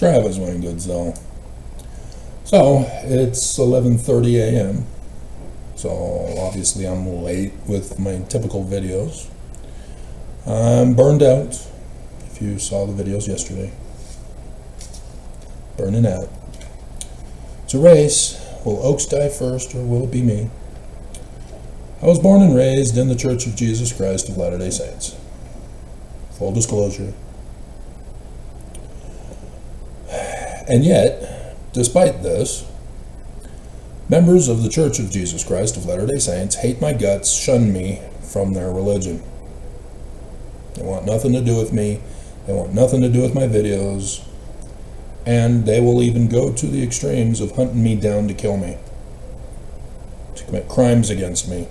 Travis, my goods, though. So, it's 11:30 a.m., so obviously I'm late with my typical videos. I'm burned out, if you saw the videos yesterday. Burning out. It's a race. Will Oaks die first, or will it be me? I was born and raised in the Church of Jesus Christ of Latter-day Saints. Full disclosure. And yet, despite this, members of the Church of Jesus Christ of Latter-day Saints hate my guts, shun me from their religion. They want nothing to do with me. They want nothing to do with my videos. And they will even go to the extremes of hunting me down to kill me, to commit crimes against me.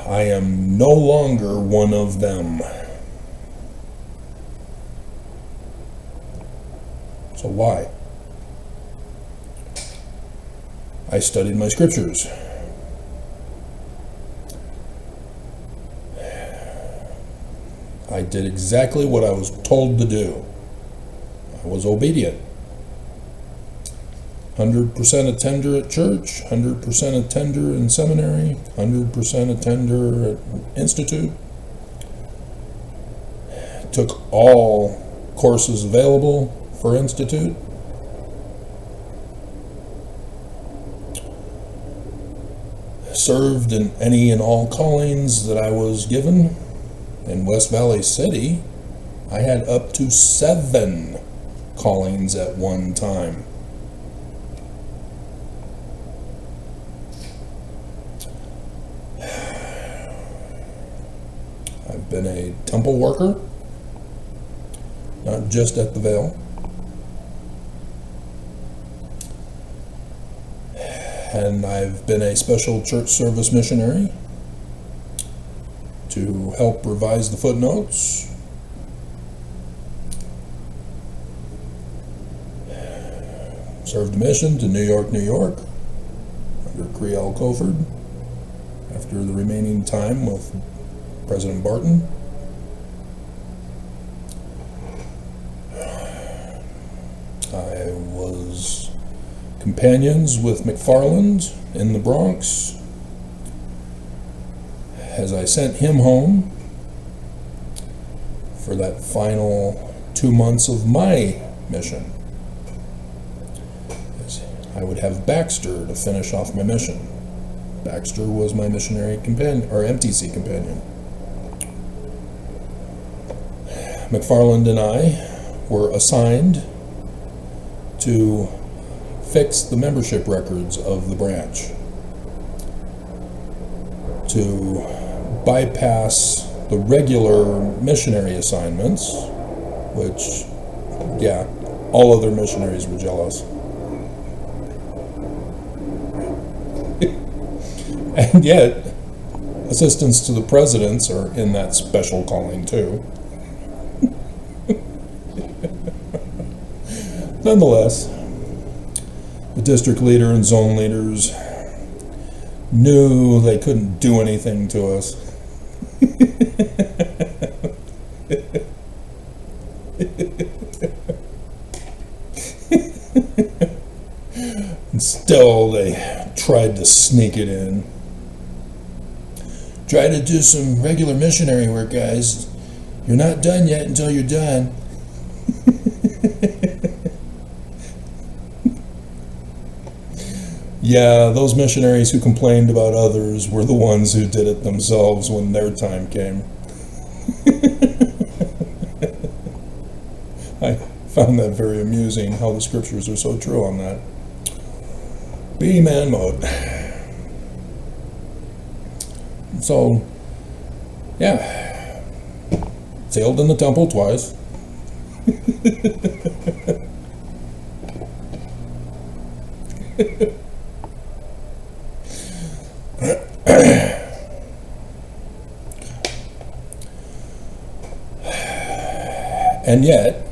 I am no longer one of them. So why? I studied my scriptures. I did exactly what I was told to do. I was obedient. 100% attender at church, 100% attender in seminary, 100% attender at institute. Took all courses available for institute. Served in any and all callings that I was given. In West Valley City, I had up to 7 callings at one time. I've been a temple worker, not just at the Veil. And I've been a special church service missionary to help revise the footnotes. Served a mission to New York, New York, under Creole Coford, after the remaining time with President Barton. I was companions with McFarland in the Bronx as I sent him home for that final 2 months of my mission. I would have Baxter to finish off my mission. Baxter was my missionary companion, or MTC companion. McFarland and I were assigned to fix the membership records of the branch, to bypass the regular missionary assignments, which, yeah, all other missionaries were jealous. And yet, assistants to the presidents are in that special calling too. Nonetheless, the district leader and zone leaders knew they couldn't do anything to us. And still they tried to sneak it in. Try to do some regular missionary work, guys. You're not done yet until you're done. Yeah, those missionaries who complained about others were the ones who did it themselves when their time came. I found that very amusing, how the scriptures are so true on that. Be man mode. So, yeah, sailed in the temple twice. And yet,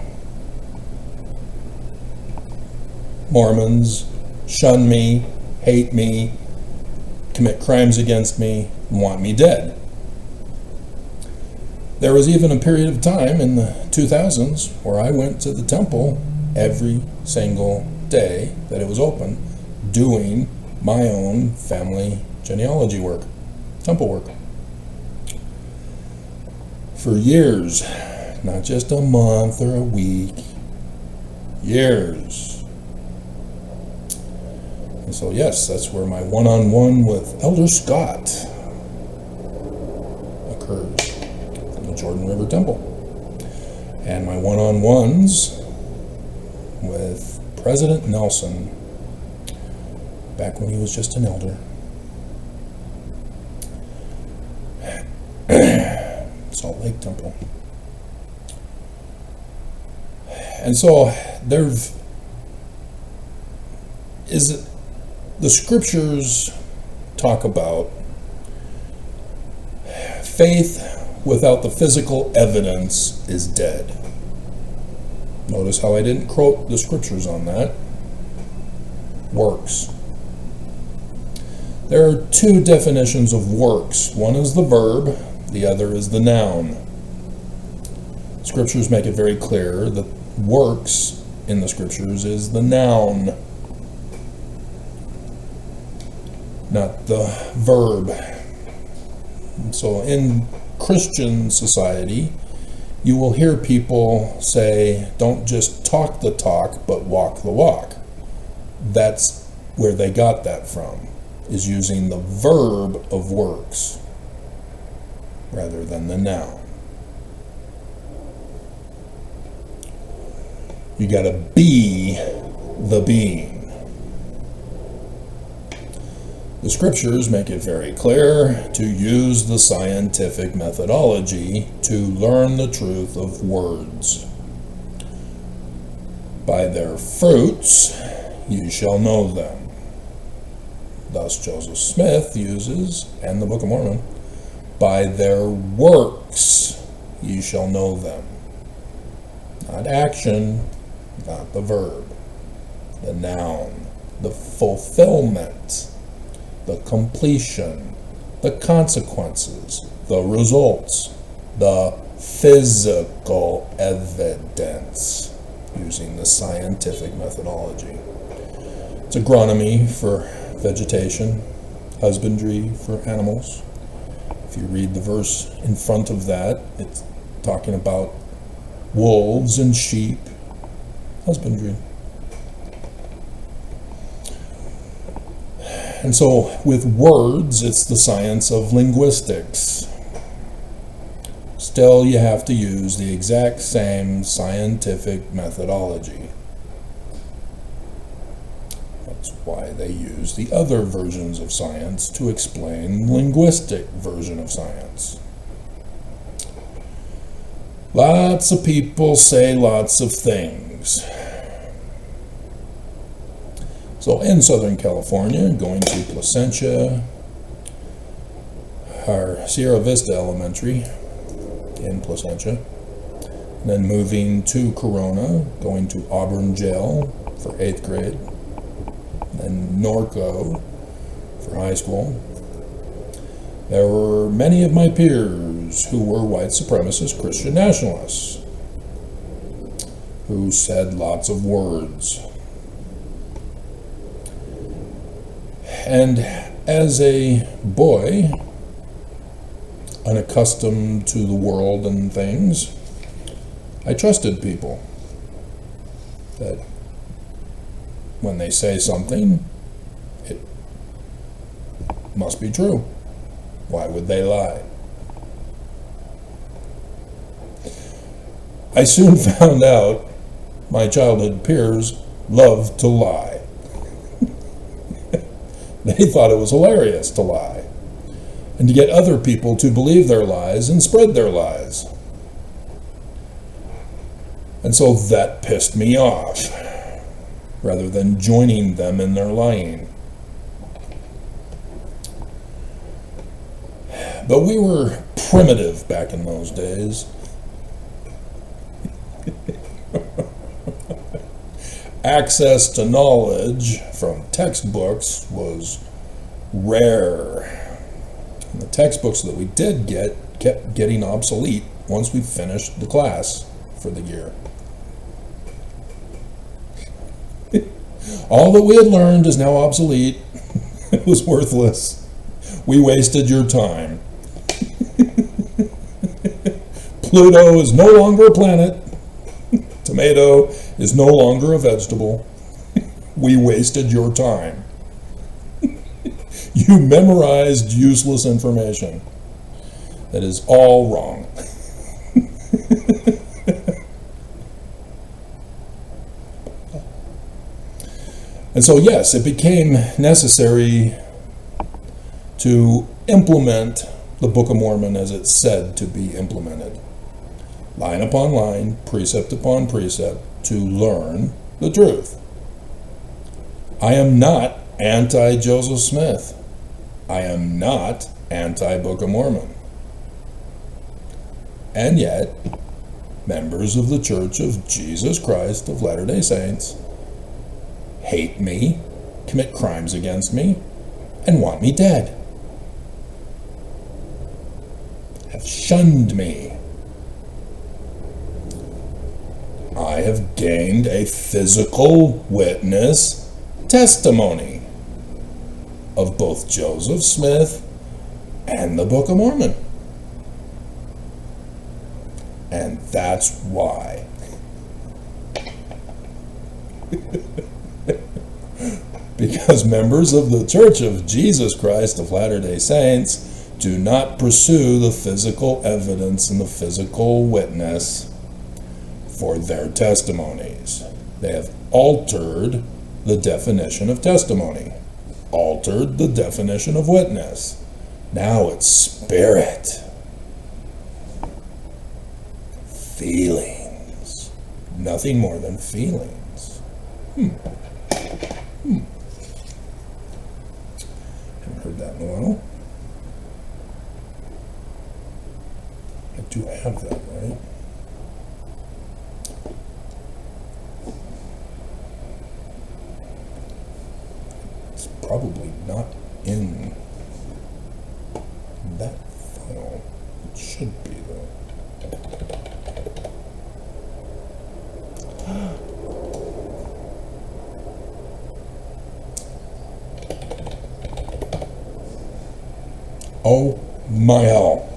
Mormons shun me, hate me, commit crimes against me, and want me dead. There was even a period of time in the 2000s where I went to the temple every single day that it was open, doing my own family genealogy work, temple work. For years, not just a month or a week, years. And so yes, that's where my one-on-one with Elder Scott occurs, in the Jordan River Temple. And my one-on-ones with President Nelson, back when he was just an elder. Salt Lake Temple. And so the scriptures talk about faith without the physical evidence is dead. Notice how I didn't quote the scriptures on that. Works. There are two definitions of works. One is the verb, the other is the noun. Scriptures make it very clear that works in the scriptures is the noun, not the verb. So in Christian society, you will hear people say, don't just talk the talk, but walk the walk. That's where they got that from, is using the verb of works rather than the noun. You got to be the being. The scriptures make it very clear to use the scientific methodology to learn the truth of words. By their fruits you shall know them. Thus Joseph Smith uses, and the Book of Mormon, by their works you shall know them. Not action, not the verb, the noun, the fulfillment, the completion, the consequences, the results, the physical evidence, using the scientific methodology. It's agronomy for vegetation, husbandry for animals. If you read the verse in front of that, it's talking about wolves and sheep, husbandry. And so with words, it's the science of linguistics. Still, you have to use the exact same scientific methodology. That's why they use the other versions of science to explain linguistic version of science. Lots of people say lots of things. So in Southern California, going to Placentia, our Sierra Vista Elementary in Placentia, and then moving to Corona, going to Auburn Jail for 8th grade, and Norco for high school. There were many of my peers who were white supremacist Christian nationalists who said lots of words. And as a boy, unaccustomed to the world and things, I trusted people. That when they say something, it must be true. Why would they lie? I soon found out my childhood peers loved to lie. They thought it was hilarious to lie, and to get other people to believe their lies and spread their lies. And so that pissed me off, rather than joining them in their lying. But we were primitive back in those days. Access to knowledge from textbooks was rare. And the textbooks that we did get kept getting obsolete once we finished the class for the year. All that we had learned is now obsolete. It was worthless. We wasted your time. Pluto is no longer a planet. Tomato is no longer a vegetable. We wasted your time. You memorized useless information. That is all wrong. And so, yes, it became necessary to implement the Book of Mormon as it's said to be implemented. Line upon line, precept upon precept, to learn the truth. I am not anti-Joseph Smith. I am not anti-Book of Mormon. And yet, members of the Church of Jesus Christ of Latter-day Saints hate me, commit crimes against me, and want me dead. Have shunned me. I have gained a physical witness testimony of both Joseph Smith and the Book of Mormon. And that's why. Because members of the Church of Jesus Christ of Latter-day Saints do not pursue the physical evidence and the physical witness for their testimonies. They have altered the definition of testimony, altered the definition of witness. Now it's spirit. Feelings. Nothing more than feelings. Haven't heard that in a while. I do have that, right? It's probably not in that file. It should be, though. Oh my hell.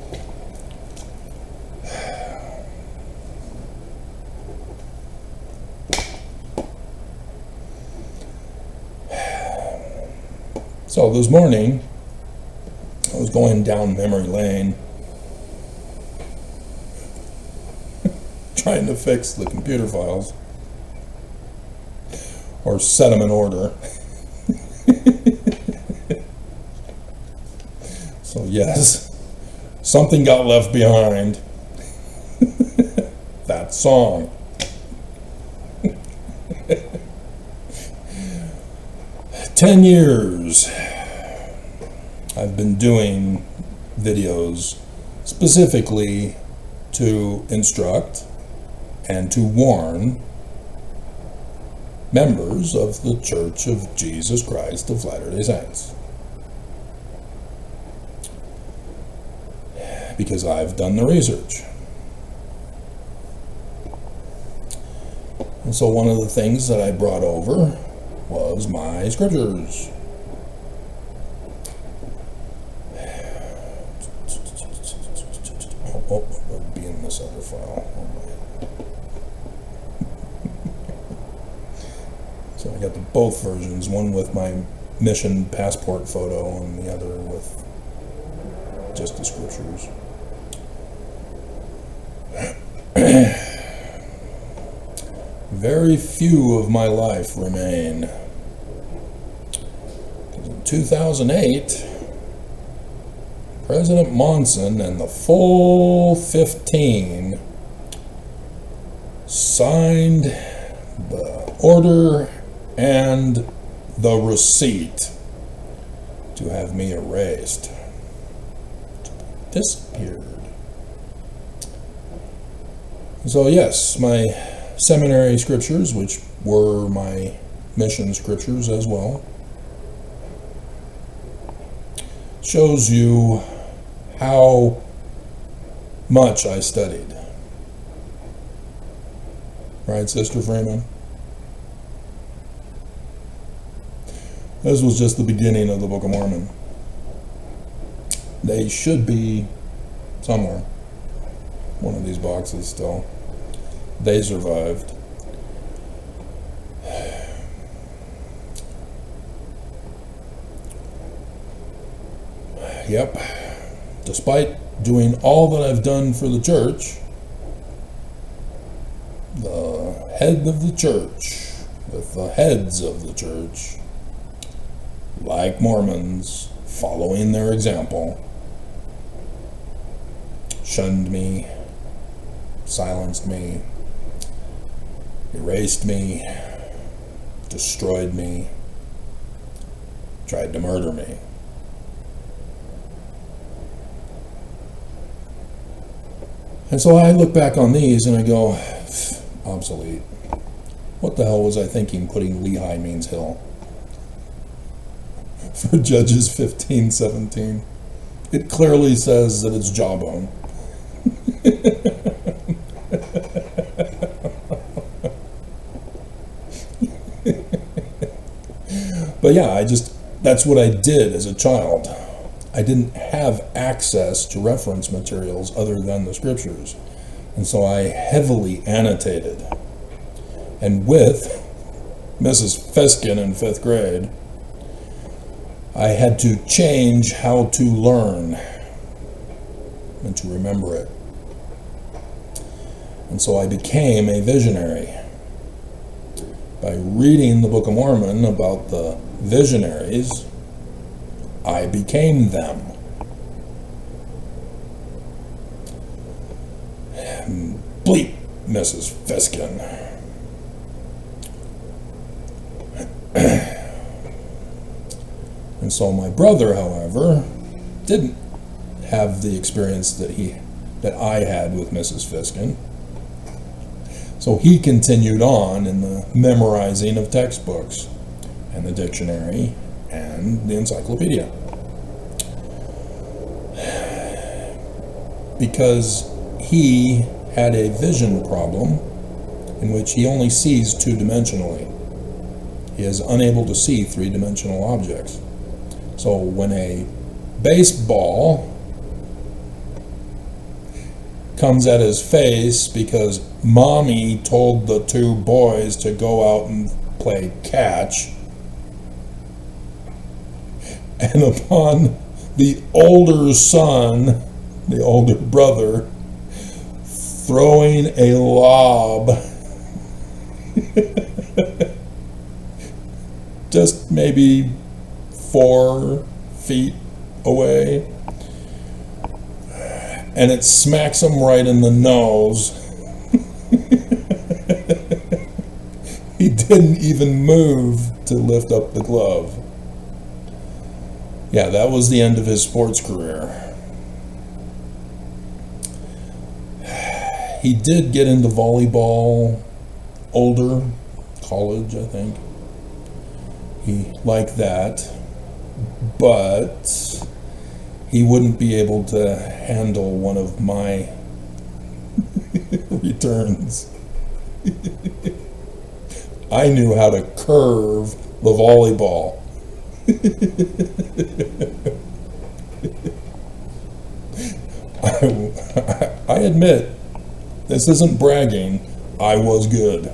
So this morning, I was going down memory lane, trying to fix the computer files, or set them in order. So yes, something got left behind. That song. 10 years I've been doing videos specifically to instruct and to warn members of the Church of Jesus Christ of Latter-day Saints. Because I've done the research. And so one of the things that I brought over was my scriptures. Oh, it would be in this other file. So I got both versions, one with my mission passport photo and the other with just the scriptures. Very few of my life remain. In 2008, President Monson and the full 15 signed the order and the receipt to have me erased. Disappeared. So yes, my seminary scriptures, which were my mission scriptures as well, shows you how much I studied. Right, Sister Freeman? This was just the beginning of the Book of Mormon. They should be somewhere. One of these boxes still. They survived. Yep. Despite doing all that I've done for the church, the head of the church, with the heads of the church, like Mormons, following their example, shunned me, silenced me, erased me, destroyed me, tried to murder me. And so I look back on these and I go, obsolete. What the hell was I thinking putting Lehi means hill? For Judges 15:17. It clearly says that it's jawbone. But yeah, that's what I did as a child. I didn't have access to reference materials other than the scriptures. And so I heavily annotated. And with Mrs. Feskin in 5th grade, I had to change how to learn and to remember it. And so I became a visionary. By reading the Book of Mormon about the visionaries, I became them. Bleep, Mrs. Feskin. And so my brother, however, didn't have the experience that I had with Mrs. Feskin. So he continued on in the memorizing of textbooks and the dictionary and the encyclopedia. Because he had a vision problem in which he only sees two-dimensionally. He is unable to see three-dimensional objects. So when a baseball comes at his face because mommy told the two boys to go out and play catch, and upon the older son, the older brother, throwing a lob just maybe 4 feet away, and it smacks him right in the nose. He didn't even move to lift up the glove. Yeah, that was the end of his sports career. He did get into volleyball older, college, I think. He liked that, but he wouldn't be able to handle one of my returns. I knew how to curve the volleyball. I admit, this isn't bragging, I was good.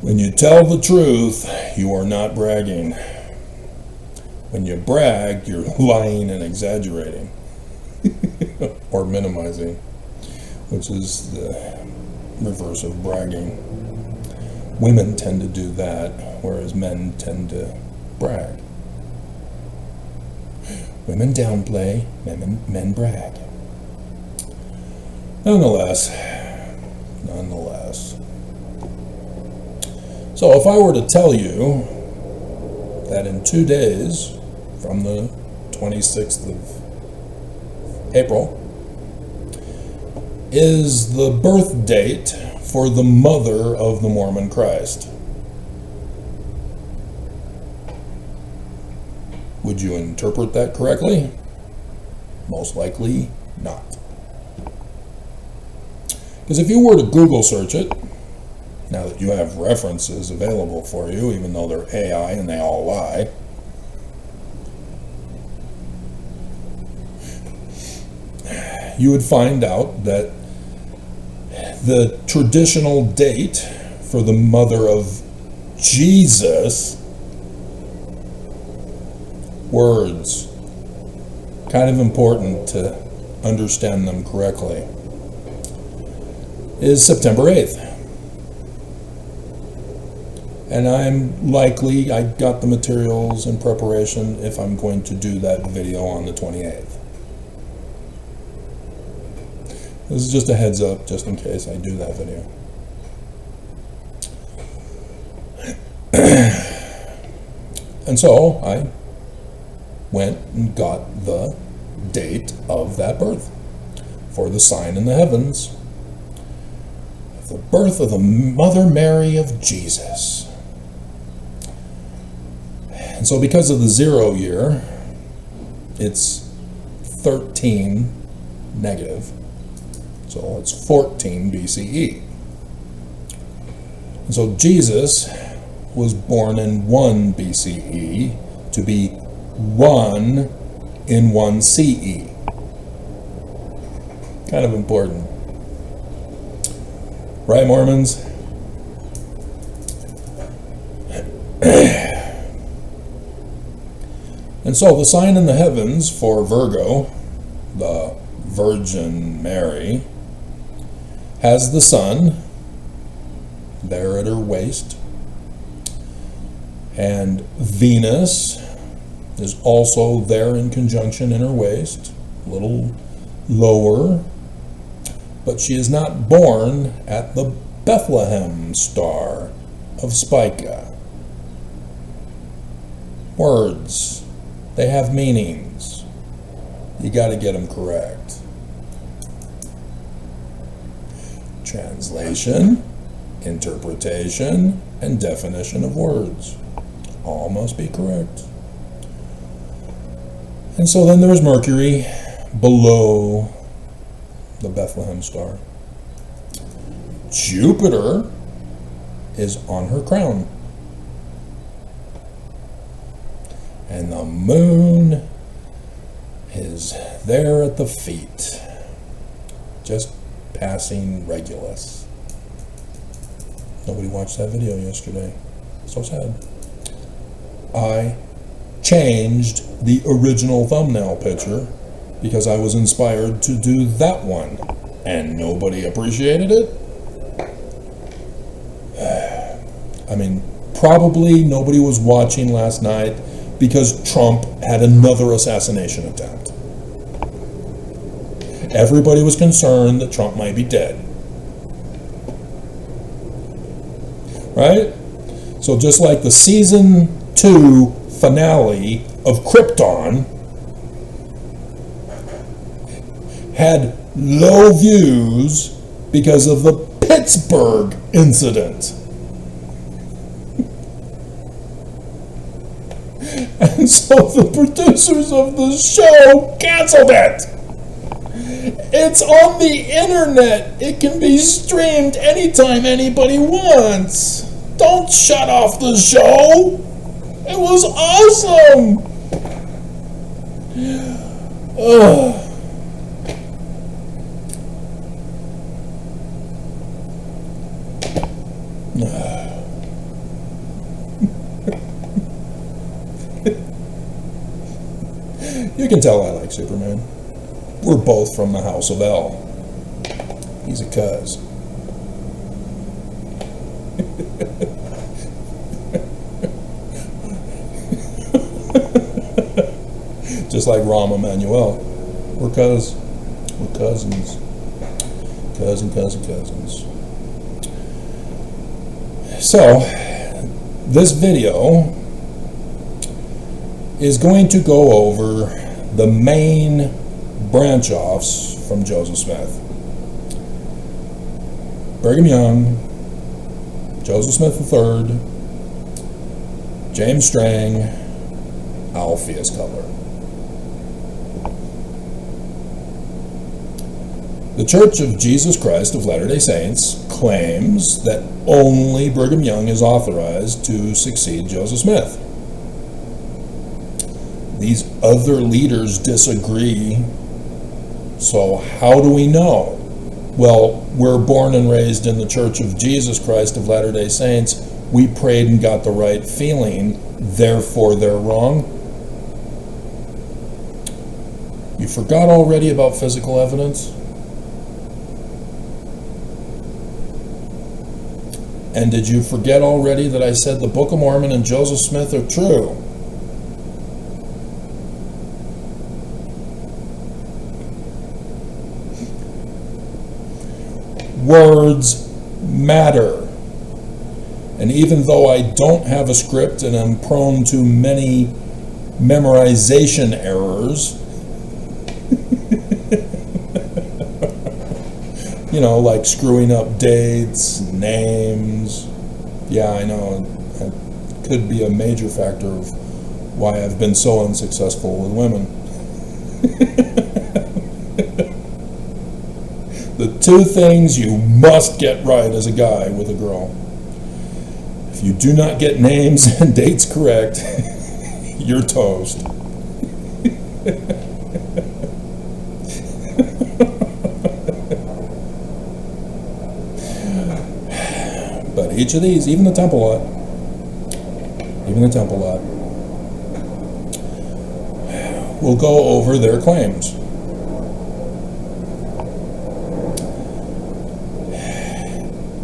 When you tell the truth, you are not bragging. When you brag, you're lying and exaggerating. Or minimizing, which is the reverse of bragging. Women tend to do that, whereas men tend to brag. Women downplay, men brag. Nonetheless. So if I were to tell you that in 2 days, from the 26th of April, is the birth date for the mother of the Mormon Christ, would you interpret that correctly? Most likely not. Because if you were to Google search it, now that you have references available for you, even though they're AI and they all lie, you would find out that the traditional date for the mother of Jesus, words, kind of important to understand them correctly, is September 8th. And I got the materials in preparation if I'm going to do that video on the 28th. This is just a heads up, just in case I do that video. And so I went and got the date of that birth for the sign in the heavens, the birth of the Mother Mary of Jesus. And so because of the 0 year, it's 13 negative. So it's 14 BCE. And so Jesus was born in 1 BCE to be 1 in 1 CE. Kind of important. Right, Mormons? And so the sign in the heavens for Virgo, the Virgin Mary, has the sun there at her waist, and Venus is also there in conjunction in her waist, a little lower, but she is not born at the Bethlehem star of Spica. Words, they have meanings. You got to get them correct. Translation, interpretation, and definition of words. All must be correct. And so then there's Mercury below the Bethlehem star. Jupiter is on her crown. And the moon is there at the feet, just passing Regulus. Nobody watched that video yesterday. So sad. I changed the original thumbnail picture because I was inspired to do that one, and nobody appreciated it. I mean, probably nobody was watching last night because Trump had another assassination attempt. Everybody was concerned that Trump might be dead. Right? So just like the season 2 finale of Krypton had low views because of the Pittsburgh incident. And so the producers of the show canceled it. It's on the internet. It can be streamed anytime anybody wants. Don't shut off the show. It was awesome. Ugh. You can tell I like Superman. We're both from the House of L. He's a cuz. Just like Rahm Emanuel. We're cousins. Cousins. So, this video is going to go over the main branch-offs from Joseph Smith. Brigham Young, Joseph Smith III, James Strang, Alpheus Cutler. The Church of Jesus Christ of Latter-day Saints claims that only Brigham Young is authorized to succeed Joseph Smith. These other leaders disagree. So how do we know? Well, we're born and raised in the Church of Jesus Christ of Latter-day Saints. We prayed and got the right feeling, therefore they're wrong. You forgot already about physical evidence? And did you forget already that I said the Book of Mormon and Joseph Smith are true? Words matter. And even though I don't have a script and I'm prone to many memorization errors, you know, like screwing up dates, names. Yeah, I know. It could be a major factor of why I've been so unsuccessful with women. The two things you must get right as a guy with a girl. If you do not get names and dates correct, you're toast. But each of these, even the Temple lot, will go over their claims.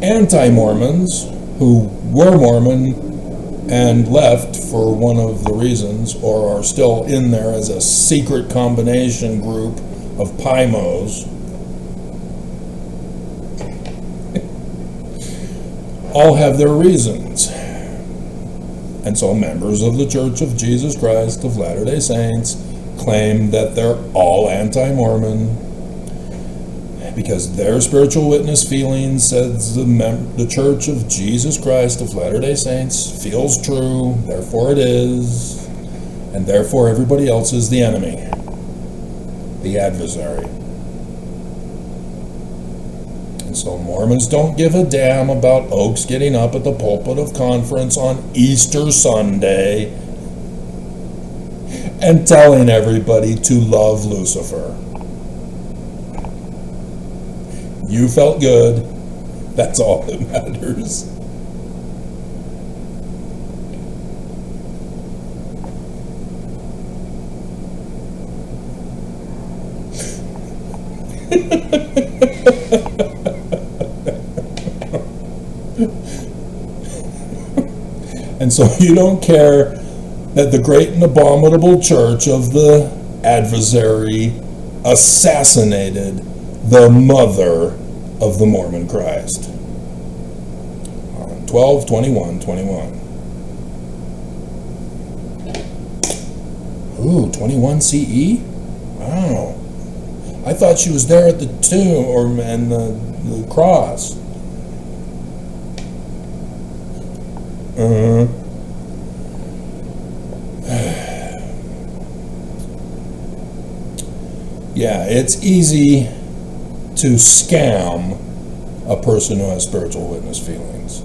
Anti-Mormons who were Mormon and left for one of the reasons, or are still in there as a secret combination group of PIMOs, all have their reasons. And so members of the Church of Jesus Christ of Latter-day Saints claim that they're all anti-Mormon because their spiritual witness feeling says the Church of Jesus Christ of Latter-day Saints feels true, therefore it is, and therefore everybody else is the enemy, the adversary. And so Mormons don't give a damn about Oaks getting up at the pulpit of conference on Easter Sunday and telling everybody to love Lucifer. You felt good. That's all that matters. And so you don't care that the great and abominable church of the adversary assassinated the mother of the Mormon Christ. 12/21/21. Ooh, 21 CE? Wow. I thought she was there at the tomb and the cross. Yeah, it's easy to scam a person who has spiritual witness feelings.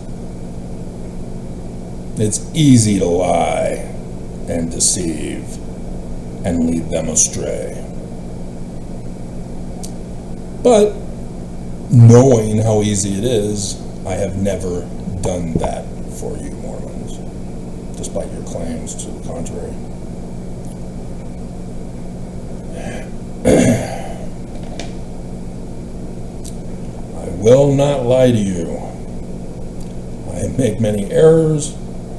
It's easy to lie and deceive and lead them astray. But knowing how easy it is, I have never done that for you Mormons, despite your claims to the contrary. I will not lie to you. I make many errors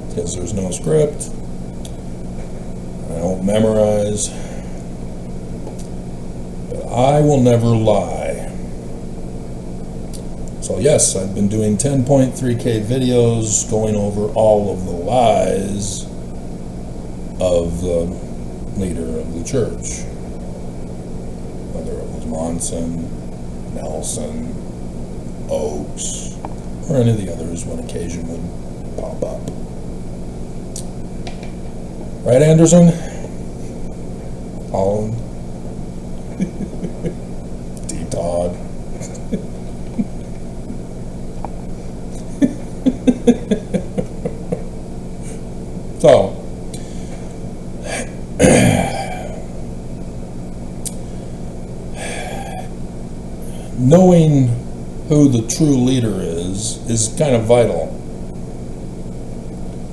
because there's no script. I don't memorize. But I will never lie. So yes, I've been doing 10.3K videos going over all of the lies of the leader of the church. Whether it was Monson, Nelson, Oaks, or any of the others when occasion would pop up. Right, Anderson? Holland? D. Todd? So, knowing who the true leader is kind of vital.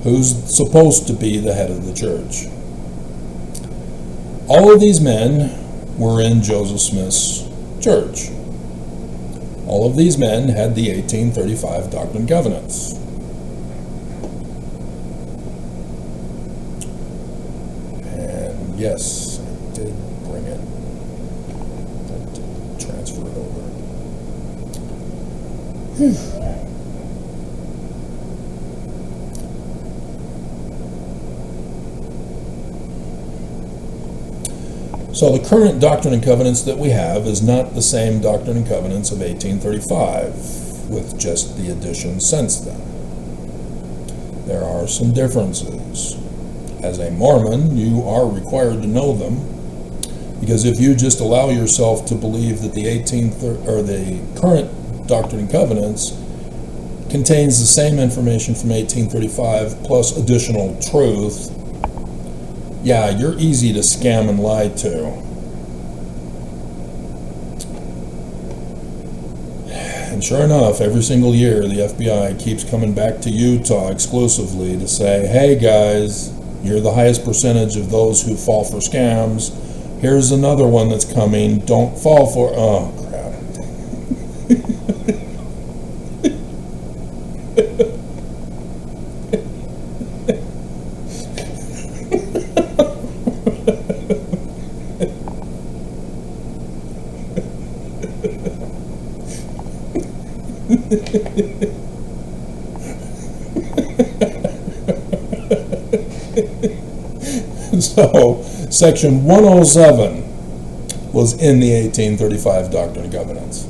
Who's supposed to be the head of the church? All of these men were in Joseph Smith's church. All of these men had the 1835 Doctrine and Covenants. And yes, I did bring it. I did transfer it over. So the current Doctrine and Covenants that we have is not the same Doctrine and Covenants of 1835, with just the additions since then. There are some differences. As a Mormon, you are required to know them, because if you just allow yourself to believe that the current Doctrine and Covenants contains the same information from 1835 plus additional truth, yeah, you're easy to scam and lie to. And sure enough, every single year the FBI keeps coming back to Utah exclusively to say, hey guys, you're the highest percentage of those who fall for scams. Here's another one that's coming. Don't fall for... Oh, crap. So, Section 107 was in the 1835 Doctrine and Covenants.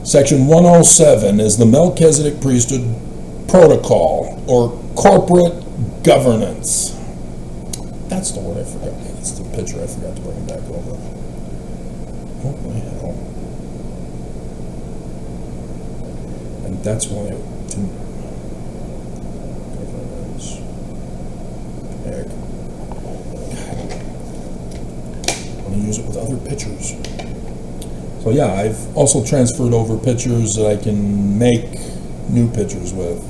Section 107 is the Melchizedek Priesthood Protocol, or corporate governance. That's the word I forgot. That's the picture I forgot to bring back over. What the hell? And that's why it didn't. Governance. Heck. I want to use it with other pictures. So yeah, I've also transferred over pictures that I can make new pictures with.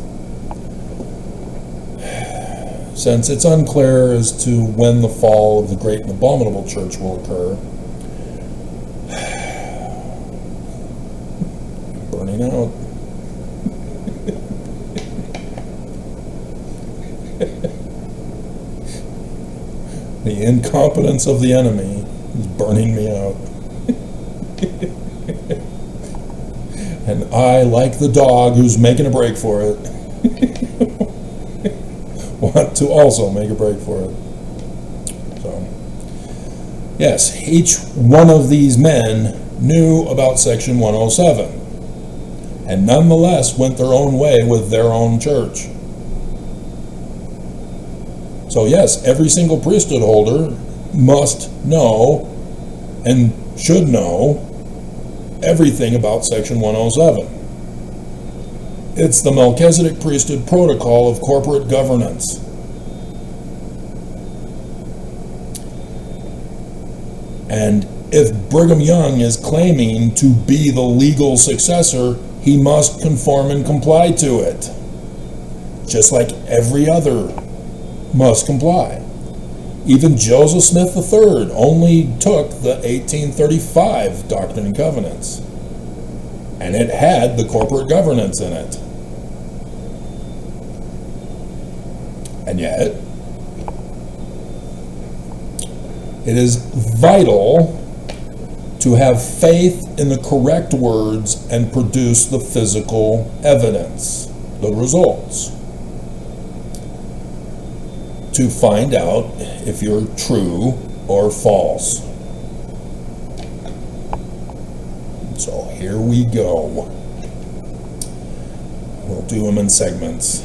Since it's unclear as to when the fall of the great and abominable church will occur, burning out. The incompetence of the enemy is burning me out. And I, like the dog who's making a break for it, want to also make a break for it. So, yes, each one of these men knew about Section 107, and nonetheless went their own way with their own church. So yes, every single priesthood holder must know and should know everything about Section 107. It's the Melchizedek Priesthood Protocol of corporate governance. And if Brigham Young is claiming to be the legal successor, he must conform and comply to it, just like every other must comply. Even Joseph Smith III only took the 1835 Doctrine and Covenants, and it had the corporate governance in it. And yet, it is vital to have faith in the correct words and produce the physical evidence, the results, to find out if you're true or false. So here we go. We'll do them in segments.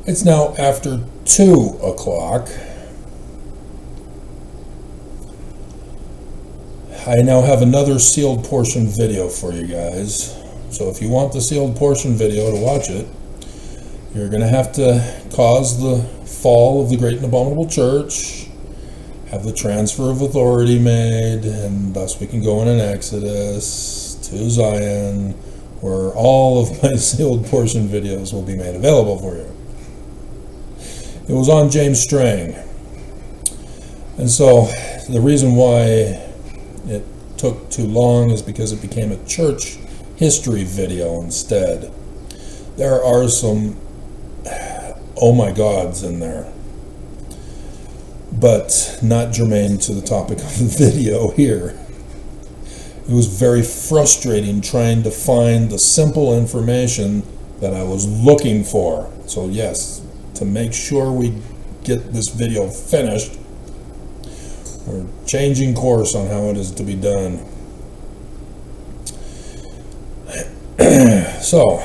It's now after 2 o'clock. I now have another sealed portion video for you guys. So if you want the sealed portion video to watch it, you're going to have to cause the fall of the great and abominable church, have the transfer of authority made, and thus we can go in an Exodus to Zion, where all of my sealed portion videos will be made available for you. It was on James Strang. And so the reason why it took too long is because it became a church history video instead. There are some oh my gods in there, but not germane to the topic of the video here. It was very frustrating trying to find the simple information that I was looking for. So yes, to make sure we get this video finished, we're changing course on how it is to be done. So,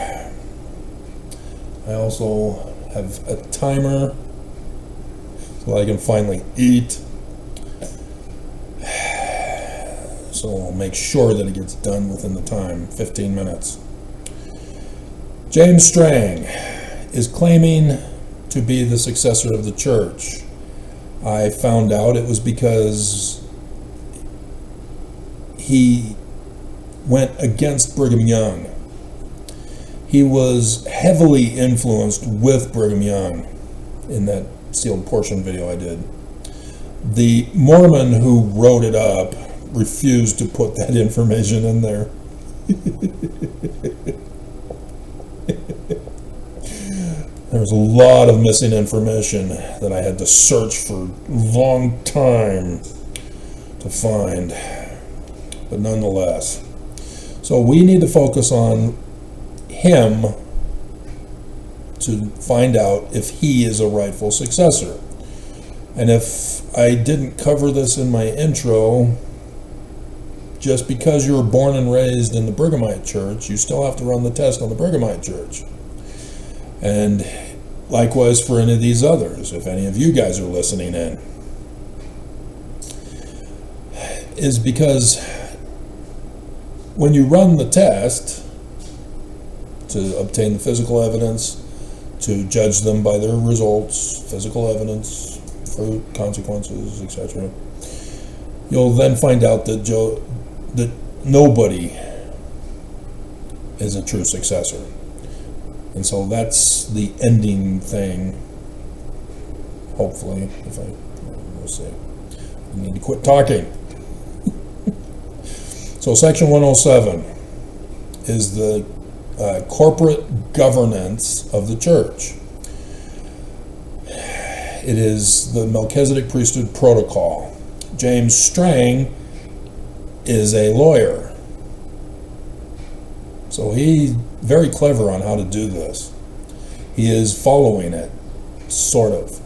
I also have a timer so I can finally eat. So I'll make sure that it gets done within the time, 15 minutes. James Strang is claiming to be the successor of the church. I found out it was because he went against Brigham Young. He was heavily influenced with Brigham Young in that sealed portion video I did. The Mormon who wrote it up refused to put that information in there. There was a lot of missing information that I had to search for a long time to find, but nonetheless. So we need to focus on him to find out if he is a rightful successor. And if I didn't cover this in my intro, just because you were born and raised in the Brighamite church, you still have to run the test on the Brighamite church. And likewise for any of these others, if any of you guys are listening in, is because when you run the test to obtain the physical evidence, to judge them by their results, physical evidence, fruit, consequences, etc., you'll then find out that nobody is a true successor. And so that's the ending thing, hopefully, if we'll see. I need to quit talking. So section 107 is the corporate governance of the church. It is the Melchizedek Priesthood protocol. James Strang is a lawyer. So he's very clever on how to do this. He is following it, sort of.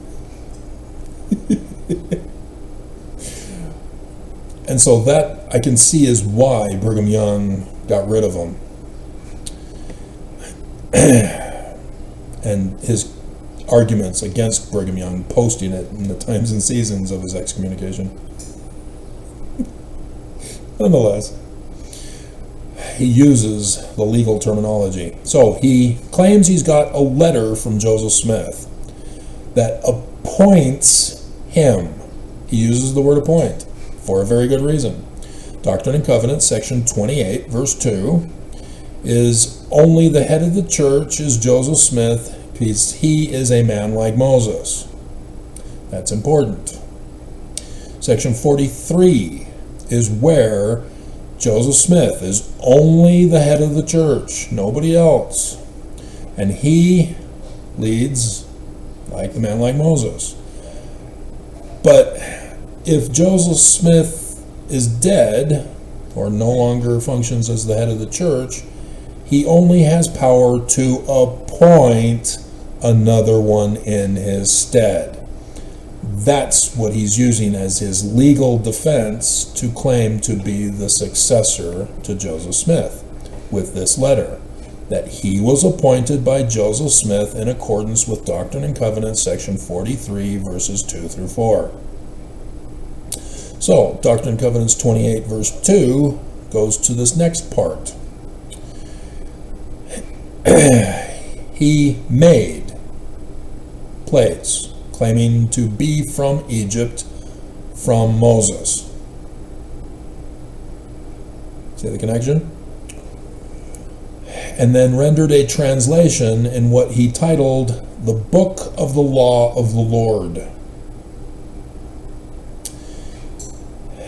And so that I can see is why Brigham Young got rid of him. And his arguments against Brigham Young posting it in the times and seasons of his excommunication. Nonetheless, he uses the legal terminology. So he claims he's got a letter from Joseph Smith that appoints him. He uses the word appoint for a very good reason. Doctrine and Covenants, section 28, verse 2, is only the head of the church is Joseph Smith, because he is a man like Moses. That's important. Section 43 is where Joseph Smith is only the head of the church, nobody else. And he leads like the man like Moses. But if Joseph Smith is dead, or no longer functions as the head of the church, he only has power to appoint another one in his stead. That's what he's using as his legal defense to claim to be the successor to Joseph Smith with this letter. that he was appointed by Joseph Smith in accordance with Doctrine and Covenants, section 43, verses 2 through 4. So, Doctrine and Covenants 28, verse 2 goes to this next part. He made plates claiming to be from Egypt from Moses. See the connection? And then rendered a translation in what he titled the Book of the Law of the Lord.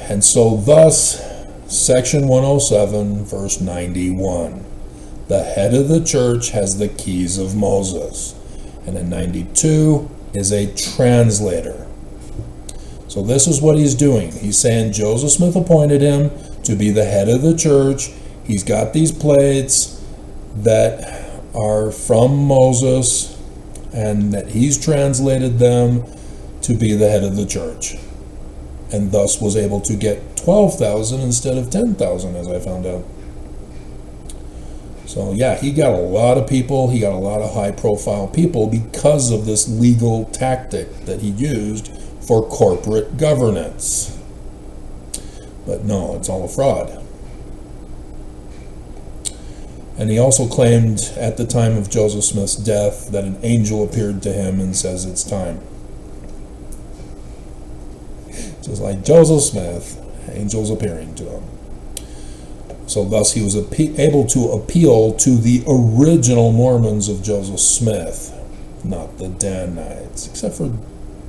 And so thus, section 107, verse 91. The head of the church has the keys of Moses. And in 92 is a translator. So this is what he's doing. He's saying Joseph Smith appointed him to be the head of the church. He's got these plates that are from Moses, and that he's translated them to be the head of the church. And thus was able to get 12,000 instead of 10,000, as I found out. So yeah, he got a lot of people, he got a lot of high-profile people because of this legal tactic that he used for corporate governance. But no, it's all a fraud. And he also claimed at the time of Joseph Smith's death that an angel appeared to him and says it's time. Just like Joseph Smith, angels appearing to him. So thus he was able to appeal to the original Mormons of Joseph Smith, not the Danites, except for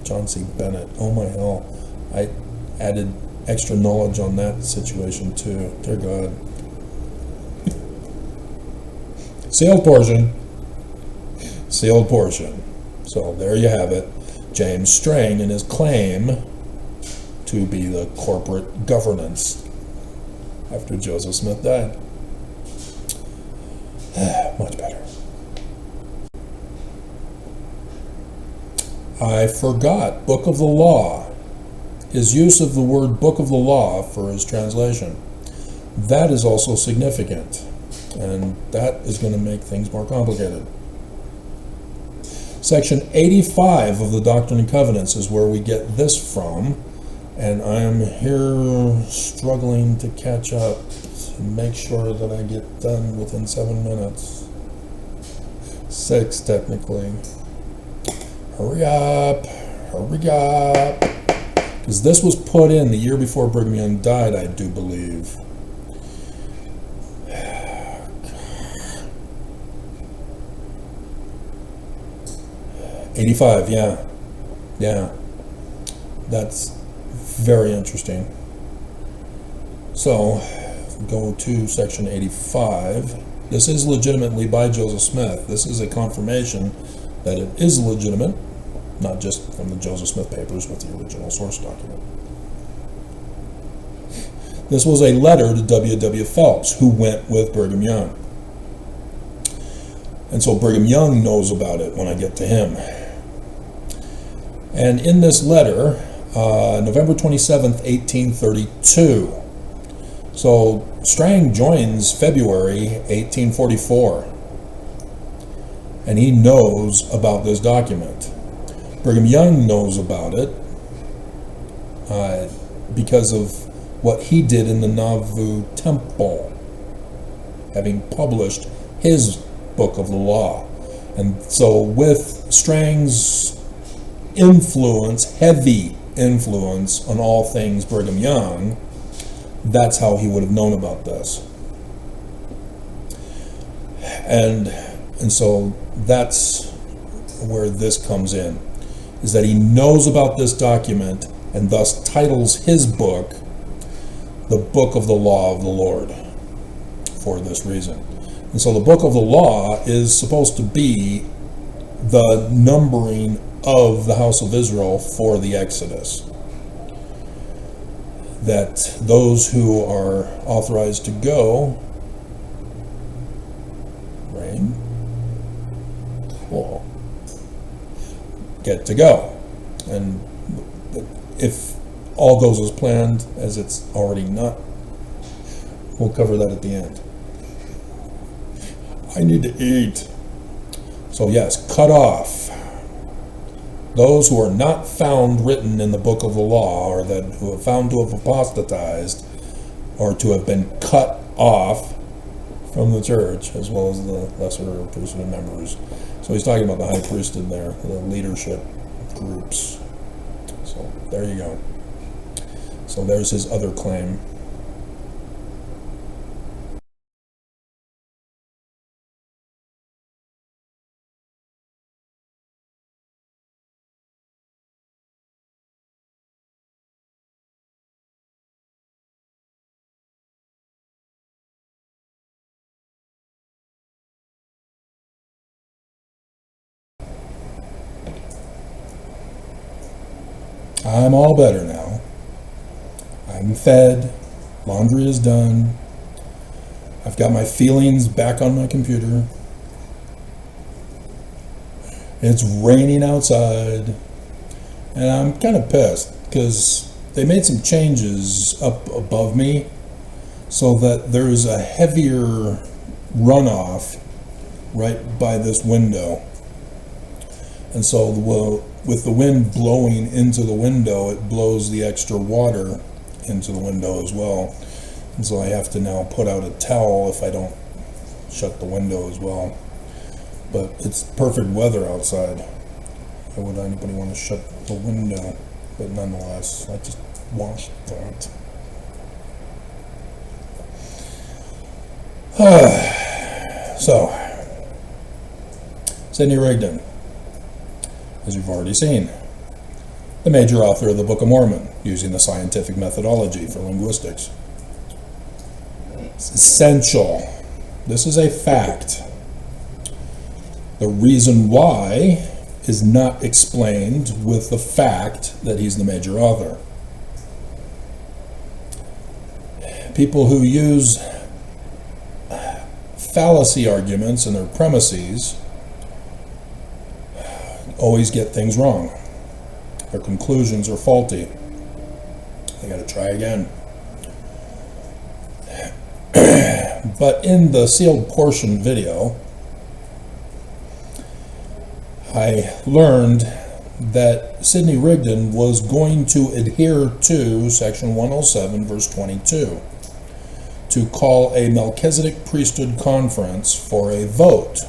John C. Bennett. Oh my hell, I added extra knowledge on that situation too. Dear God. Sealed portion. Sealed portion. So there you have it. James Strang in his claim to be the corporate governance after Joseph Smith died. Much better. I forgot Book of the Law. His use of the word Book of the Law for his translation. That is also significant. And that is going to make things more complicated. Section 85 of the Doctrine and Covenants is where we get this from. And I'm here struggling to catch up to make sure that I get done within 7 minutes. 6 technically. Hurry up. Hurry up. Because this was put in the year before Brigham Young died, I do believe. 85, yeah. Yeah. That's very interesting. So, go to section 85. This is legitimately by Joseph Smith. This is a confirmation that it is legitimate, not just from the Joseph Smith papers, but the original source document. This was a letter to W.W. Phelps, who went with Brigham Young. And so Brigham Young knows about it when I get to him. And in this letter, November 27th, 1832. So Strang joins February 1844. And he knows about this document. Brigham Young knows about it because of what he did in the Nauvoo Temple, having published his Book of the Law. And so with Strang's influence, heavy influence on all things Brigham Young, that's how he would have known about this. And so that's where this comes in, is that he knows about this document and thus titles his book the Book of the Law of the Lord for this reason. And so the Book of the Law is supposed to be the numbering of the house of Israel for the Exodus. That those who are authorized to go, rain, cool, get to go. And if all goes as planned, as it's already not, we'll cover that at the end. I need to eat. So yes, cut off those who are not found written in the book of the law, or that who are found to have apostatized, or to have been cut off from the church, as well as the lesser priesthood members. So he's talking about the high priesthood there, the leadership groups. So there you go. So there's his other claim. I'm all better now. I'm fed. Laundry is done. I've got my feelings back on my computer. It's raining outside. And I'm kind of pissed because they made some changes up above me so that there's a heavier runoff right by this window. And so with the wind blowing into the window, it blows the extra water into the window as well. And so I have to now put out a towel if I don't shut the window as well. But it's perfect weather outside. Why would anybody want to shut the window? But nonetheless, I just washed that. So, Sidney Rigdon, as you've already seen, the major author of the Book of Mormon, using the scientific methodology for linguistics. It's essential. This is a fact. The reason why is not explained with the fact that he's the major author. People who use fallacy arguments in their premises always get things wrong. Their conclusions are faulty. They got to try again. But in the sealed portion video, I learned that Sidney Rigdon was going to adhere to section 107, verse 22, to call a Melchizedek priesthood conference for a vote.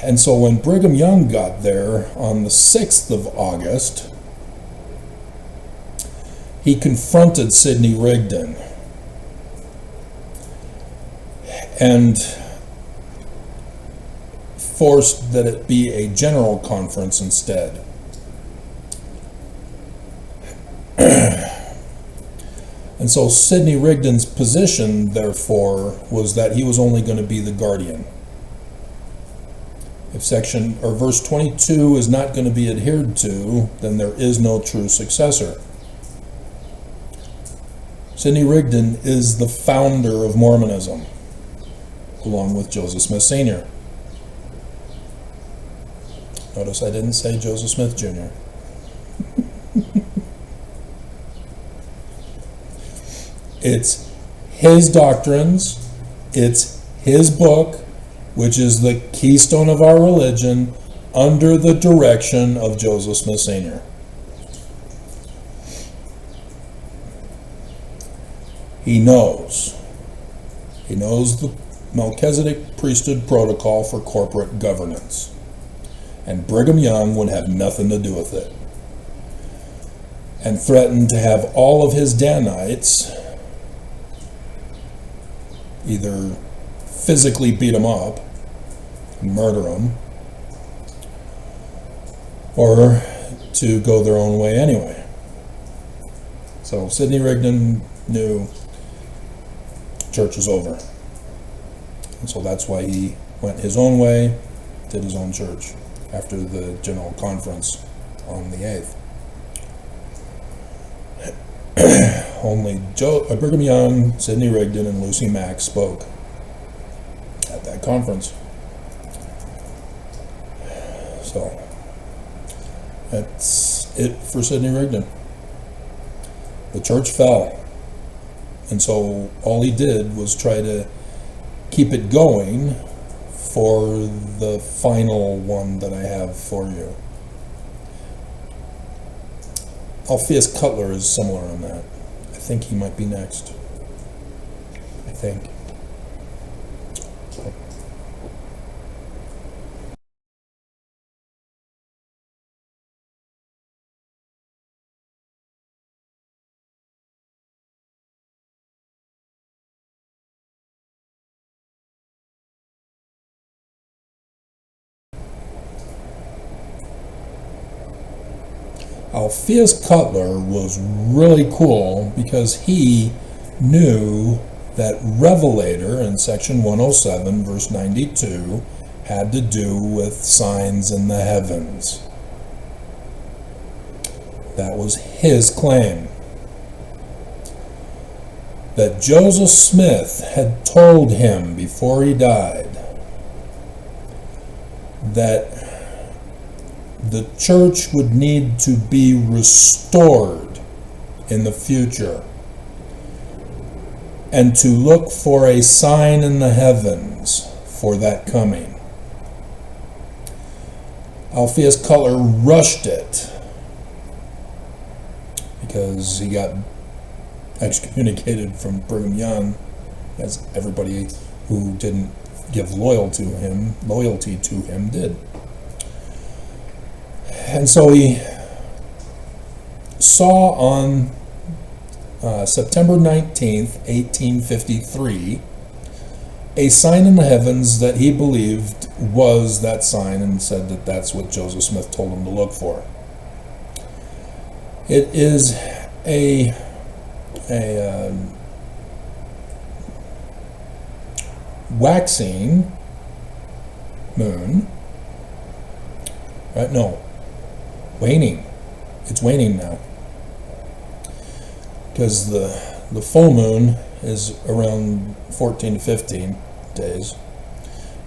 And so when Brigham Young got there on the 6th of August, he confronted Sidney Rigdon and forced that it be a general conference instead. And so Sidney Rigdon's position, therefore, was that he was only going to be the guardian. If section or verse 22 is not going to be adhered to, then there is no true successor. Sidney Rigdon is the founder of Mormonism, along with Joseph Smith Sr. Notice I didn't say Joseph Smith Jr. It's his doctrines, it's his book, which is the keystone of our religion, under the direction of Joseph Smith Sr. He knows the Melchizedek priesthood protocol for corporate governance. And Brigham Young would have nothing to do with it. And threatened to have all of his Danites either physically beat him up, murder him, or to go their own way anyway. So Sidney Rigdon knew church was over. And so that's why he went his own way, did his own church after the general conference on the 8th. Only Brigham Young, Sidney Rigdon, and Lucy Mack spoke at that conference. So that's it for Sidney Rigdon. The church fell, and so all he did was try to keep it going for the final one that I have for you. Alpheus Cutler is similar on that. I think he might be next. I think. Alpheus Cutler was really cool because he knew that Revelator in section 107, verse 92, had to do with signs in the heavens. That was his claim. That Joseph Smith had told him before he died that the church would need to be restored in the future and to look for a sign in the heavens for that coming. Alpheus Cutler rushed it because he got excommunicated from Brigham Young, as everybody who didn't give loyalty to him did. And so he saw on September 19th, 1853, a sign in the heavens that he believed was that sign, and said that that's what Joseph Smith told him to look for. It is a waxing moon, right? No, waning. It's waning now, because the full moon is around 14 to 15 days,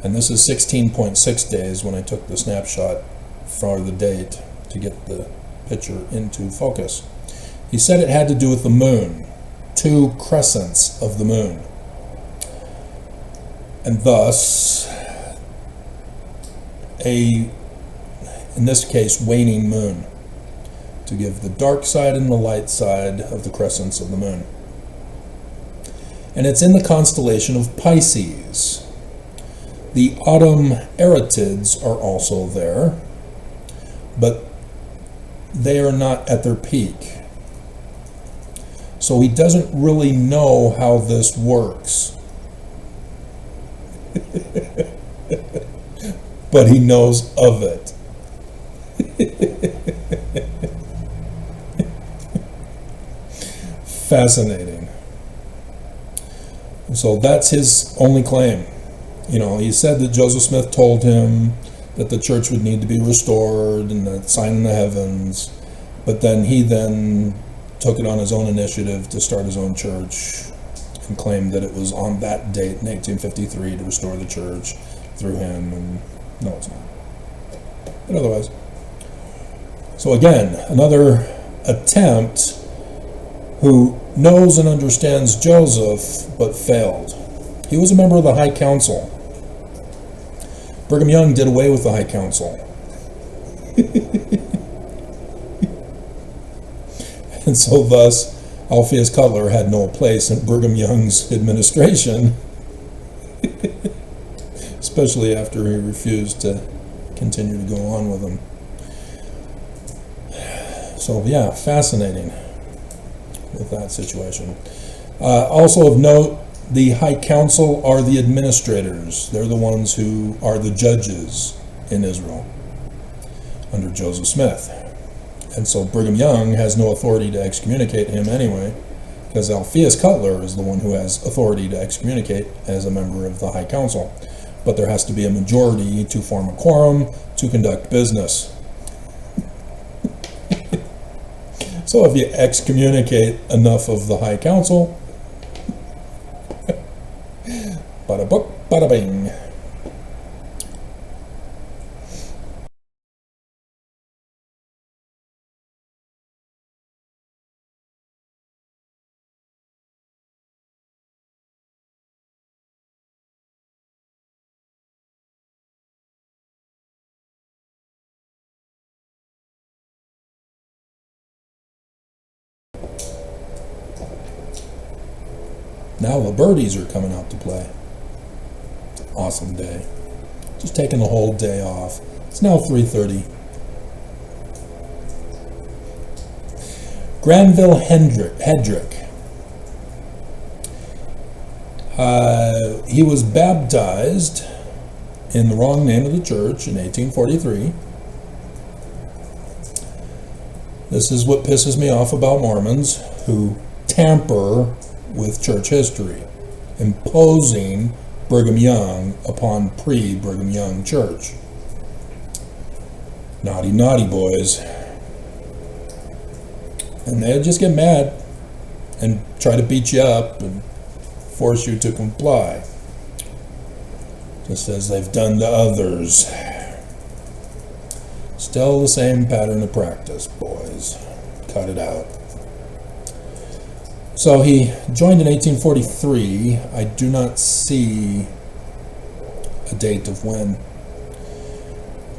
and this is 16.6 days when I took the snapshot for the date to get the picture into focus. He said it had to do with the moon, 2 crescents of the moon, and thus in this case, waning moon, to give the dark side and the light side of the crescents of the moon. And it's in the constellation of Pisces. The autumn Aretids are also there, but they are not at their peak. So he doesn't really know how this works. But he knows of it. Fascinating. So that's his only claim. You know, he said that Joseph Smith told him that the church would need to be restored and that sign in the heavens, but then he took it on his own initiative to start his own church and claimed that it was on that date in 1853 to restore the church through him, and no, it's not. But otherwise. So again, another attempt who knows and understands Joseph, but failed. He was a member of the High Council. Brigham Young did away with the High Council. And so thus, Alpheus Cutler had no place in Brigham Young's administration, especially after he refused to continue to go on with him. So yeah, fascinating with that situation. Also of note, the High Council are the administrators. They're the ones who are the judges in Israel under Joseph Smith. And so Brigham Young has no authority to excommunicate him anyway, because Alpheus Cutler is the one who has authority to excommunicate as a member of the High Council. But there has to be a majority to form a quorum to conduct business. So if you excommunicate enough of the High Council, bada book, bada bing. Now the birdies are coming out to play. Awesome day. Just taking the whole day off. It's now 3:30. Granville Hedrick. He was baptized in the wrong name of the church in 1843. This is what pisses me off about Mormons who tamper with church history, imposing Brigham Young upon pre-Brigham Young church. Naughty, naughty boys. And they just get mad and try to beat you up and force you to comply, just as they've done to others. Still the same pattern of practice, boys. Cut it out. So he joined in 1843. I do not see a date of when.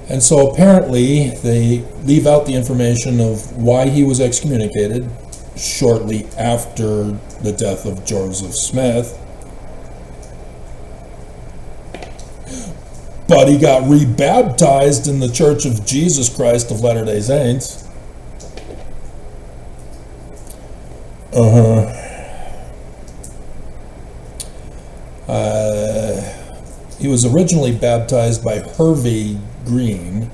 And so apparently they leave out the information of why he was excommunicated shortly after the death of Joseph Smith. But he got rebaptized in the Church of Jesus Christ of Latter-day Saints. He was originally baptized by Hervey Green,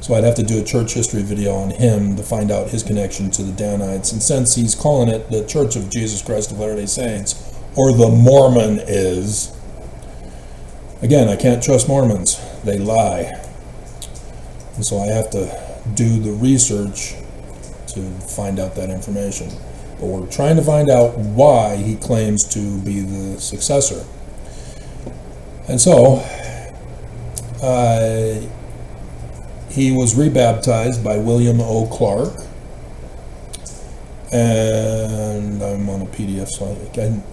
so I'd have to do a church history video on him to find out his connection to the Danites. And since he's calling it the Church of Jesus Christ of Latter-day Saints, or the Mormon is, again, I can't trust Mormons. They lie. And so I have to do the research to find out that information. But we're trying to find out why he claims to be the successor. And so, he was rebaptized by William O. Clark. And I'm on a PDF, so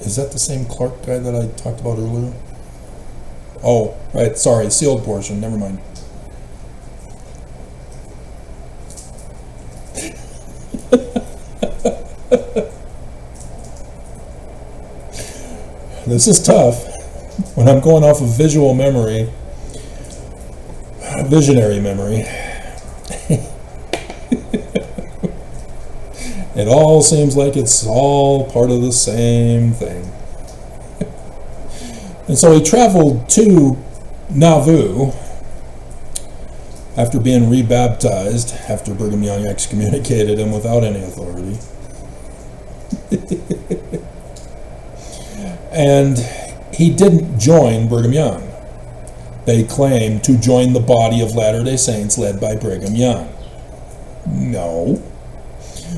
is that the same Clark guy that I talked about earlier? Oh, right, sorry, sealed portion, never mind. This is tough when I'm going off of visual memory, visionary memory. It all seems like it's all part of the same thing. And so he traveled to Nauvoo after being rebaptized, after Brigham Young excommunicated him without any authority. And he didn't join Brigham Young. They claim to join the body of Latter-day Saints led by Brigham Young. No,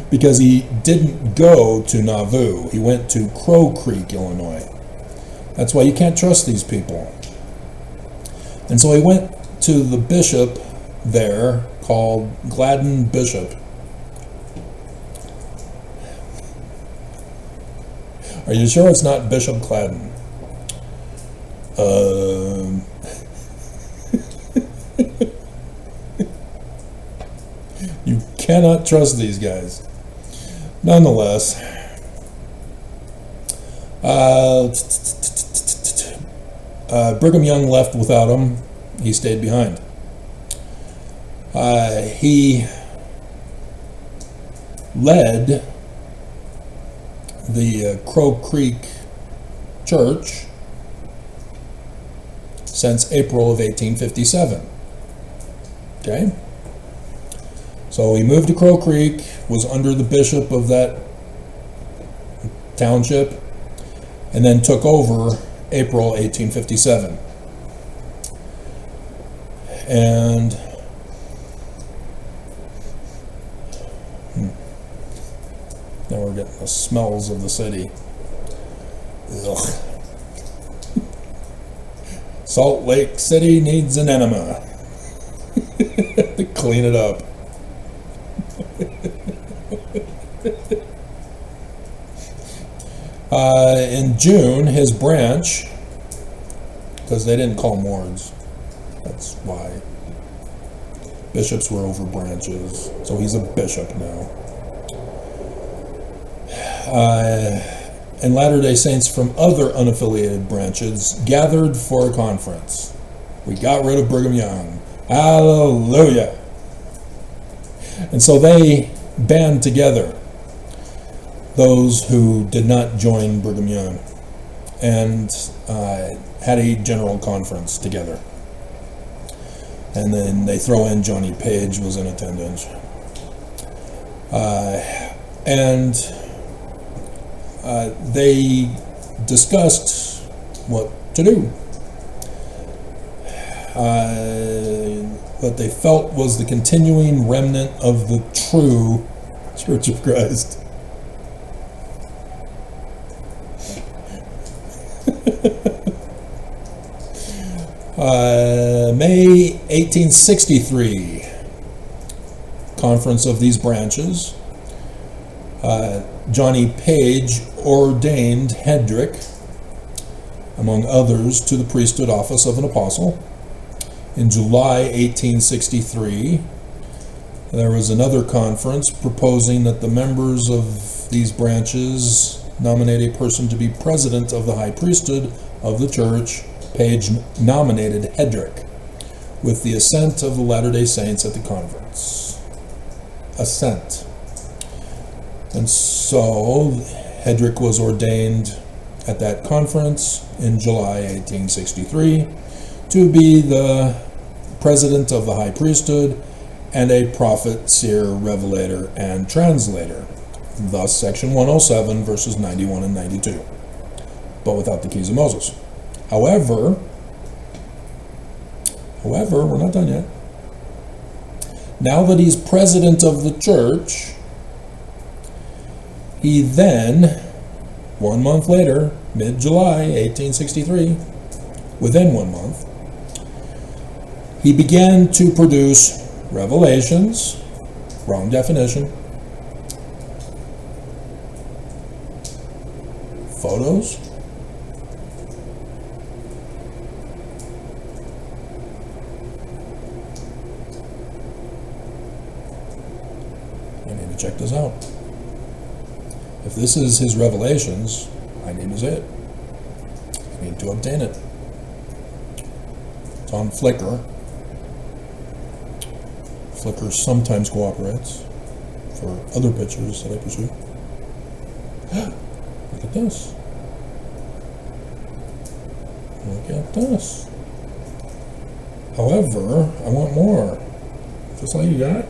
because he didn't go to Nauvoo. He went to Crow Creek, Illinois. That's why you can't trust these people. And so he went to the bishop there called Gladden Bishop. Are you sure it's not Bishop Gladden? You cannot trust these guys. Nonetheless, Brigham Young left without him. He stayed behind. He led the Crow Creek Church since April of 1857. Okay? So he moved to Crow Creek, was under the bishop of that township, and then took over April 1857. And now we're getting the smells of the city. Ugh. Salt Lake City needs an enema to clean it up. In June, his branch, because they didn't call them wards, that's why. Bishops were over branches, so he's a bishop now. and Latter-day Saints from other unaffiliated branches gathered for a conference. We got rid of Brigham Young. Hallelujah! And so they band together, those who did not join Brigham Young, and had a general conference together. And then they throw in Johnny Page was in attendance. And they discussed what to do. What they felt was the continuing remnant of the true Church of Christ. May 1863, conference of these branches. Johnny Page ordained Hedrick, among others, to the priesthood office of an apostle. In July 1863, there was another conference proposing that the members of these branches nominate a person to be president of the high priesthood of the church. Page nominated Hedrick, with the assent of the Latter-day Saints at the conference. Assent. And so Hedrick was ordained at that conference in July 1863 to be the president of the high priesthood and a prophet, seer, revelator, and translator. Thus, section 107, verses 91 and 92, but without the keys of Moses. However, we're not done yet. Now that he's president of the church, he then, 1 month later, mid-July 1863, within 1 month, he began to produce revelations, wrong definition, photos, I need to check this out. If this is his revelations, I need to see it. I need to obtain it. It's on Flickr. Flickr sometimes cooperates for other pictures that I pursue. Look at this. Look at this. However, I want more. Just like you got.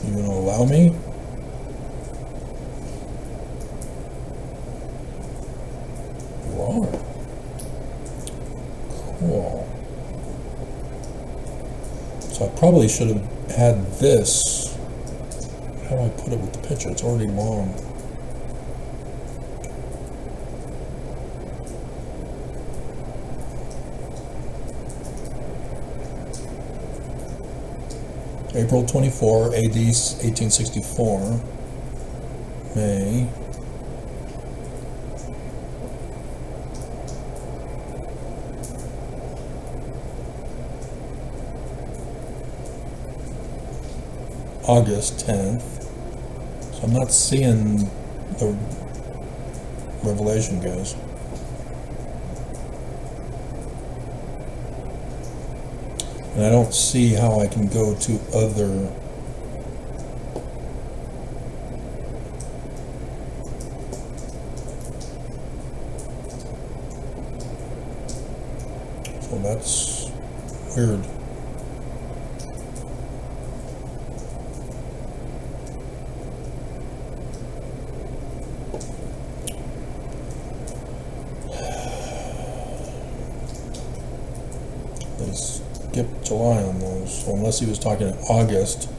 You gonna allow me? You are. Cool. So I probably should have had this. How do I put it with the picture? It's already long. April 24, AD 1864, May. August 10th. So I'm not seeing the revelation, guys. And I don't see how I can go to other so that's weird. Skip July on those, so unless he was talking in August,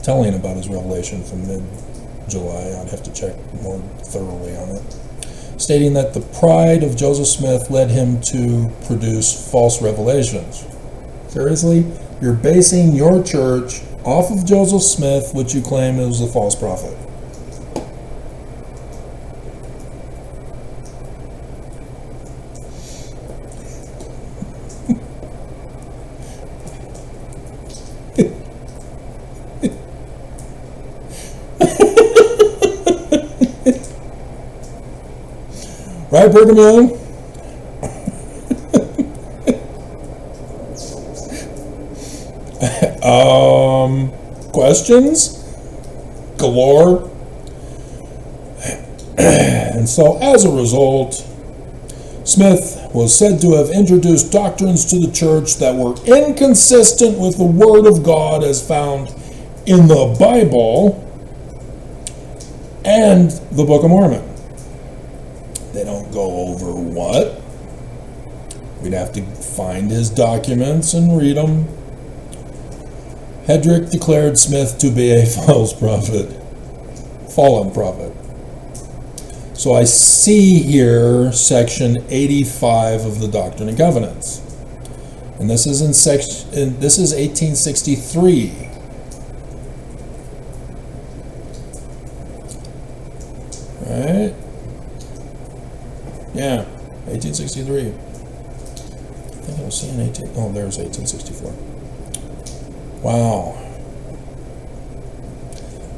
telling about his revelation from mid-July, I'd have to check more thoroughly on it. Stating that the pride of Joseph Smith led him to produce false revelations. Seriously? You're basing your church off of Joseph Smith, which you claim is a false prophet. Right, Brigham Young? Questions? Galore. And so, as a result, Smith was said to have introduced doctrines to the church that were inconsistent with the Word of God as found in the Bible and the Book of Mormon. They don't go over what? We'd have to find his documents and read them. Hedrick declared Smith to be a false prophet, fallen prophet. So I see here section 85 of the Doctrine and Covenants, and this is this is 1863. Right? Yeah, 1863. I think I was seeing 18. Oh, there's 1864. Wow.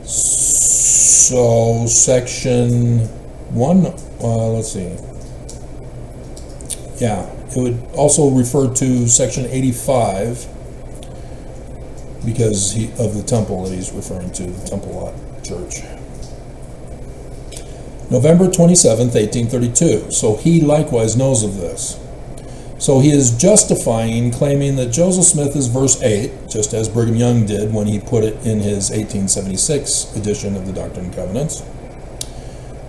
So section 1, let's see. Yeah, it would also refer to section 85 because of the temple that he's referring to, the Temple Lot Church. November 27th, 1832. So he likewise knows of this. So he is justifying, claiming that Joseph Smith is verse 8, just as Brigham Young did when he put it in his 1876 edition of the Doctrine and Covenants,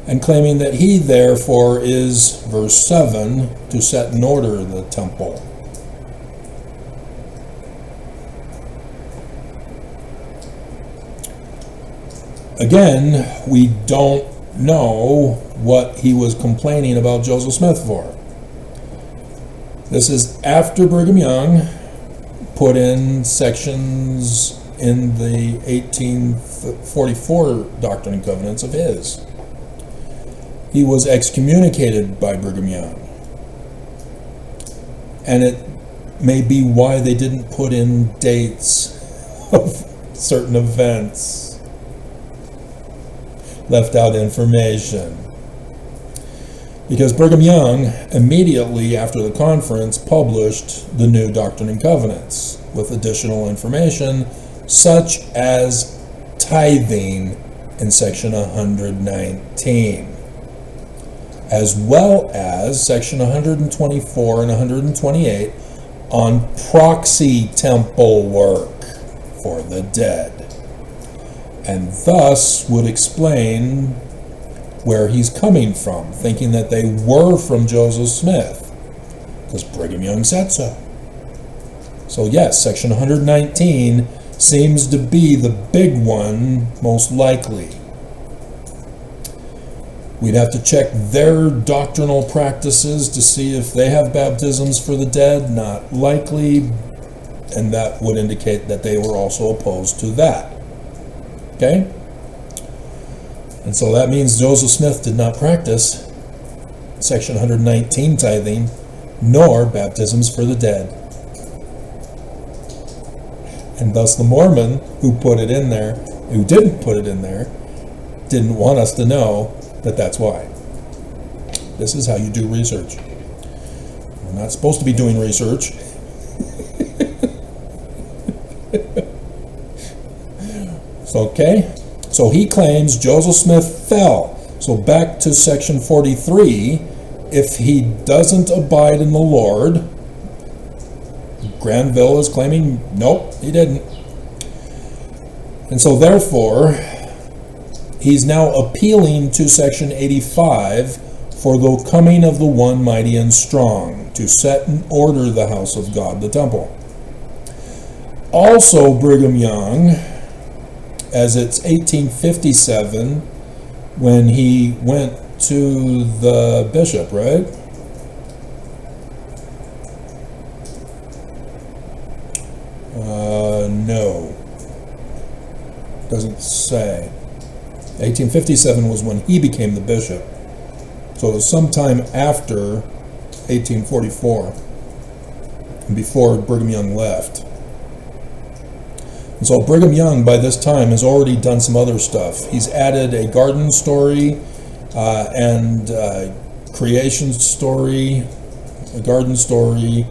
and claiming that he therefore is verse 7, to set in order the temple. Again, we don't know what he was complaining about Joseph Smith for. This is after Brigham Young put in sections in the 1844 Doctrine and Covenants of his. He was excommunicated by Brigham Young. And it may be why they didn't put in dates of certain events. Left out information. Because Brigham Young, immediately after the conference, published the new Doctrine and Covenants with additional information, such as tithing in section 119, as well as section 124 and 128 on proxy temple work for the dead, and thus would explain where he's coming from, thinking that they were from Joseph Smith, because Brigham Young said so. So yes, section 119 seems to be the big one, most likely. We'd have to check their doctrinal practices to see if they have baptisms for the dead. Not likely, and that would indicate that they were also opposed to that. Okay? And so that means Joseph Smith did not practice section 119 tithing, nor baptisms for the dead. And thus the Mormon who put it in there, who didn't put it in there, didn't want us to know that that's why. This is how you do research. We're not supposed to be doing research. Okay? So he claims Joseph Smith fell. So back to section 43, if he doesn't abide in the Lord, Granville is claiming, nope, he didn't. And so therefore, he's now appealing to section 85 for the coming of the one mighty and strong, to set in order the house of God, the temple. Also, Brigham Young, as it's 1857, when he went to the bishop, right? No. Doesn't say. 1857 was when he became the bishop. So it was sometime after 1844, before Brigham Young left. And so Brigham Young, by this time, has already done some other stuff. He's added a garden story and creation story, a garden story.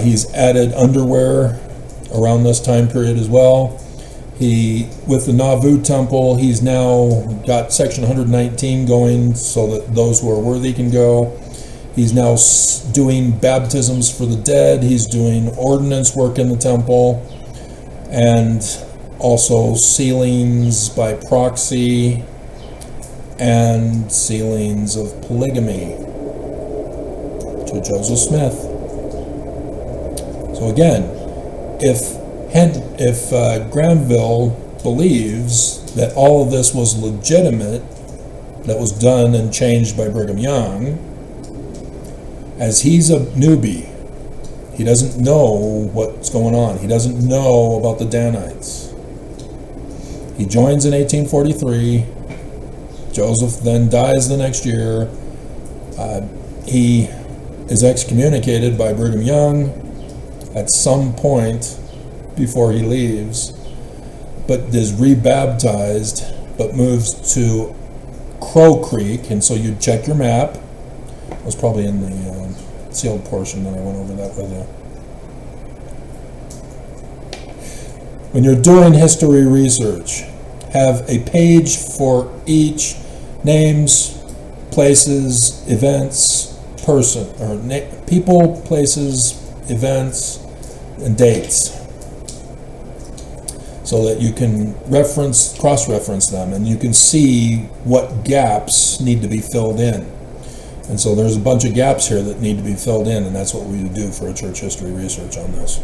He's added underwear around this time period as well. With the Nauvoo temple, he's now got section 119 going so that those who are worthy can go. He's now doing baptisms for the dead. He's doing ordinance work in the temple, and also sealings by proxy and sealings of polygamy to Joseph Smith. So again, if Granville believes that all of this was legitimate, that was done and changed by Brigham Young, as he's a newbie, he doesn't know what's going on. He doesn't know about the Danites. He joins in 1843. Joseph then dies the next year. He is excommunicated by Brigham Young at some point before he leaves, but is rebaptized, but moves to Crow Creek. And so you check your map. It was probably in the sealed portion that I went over that with you. When you're doing history research, have a page for each: names, places, events, person, or people, places, events, and dates, so that you can cross-reference them, and you can see what gaps need to be filled in. And so there's a bunch of gaps here that need to be filled in, and that's what we do for a church history research on this.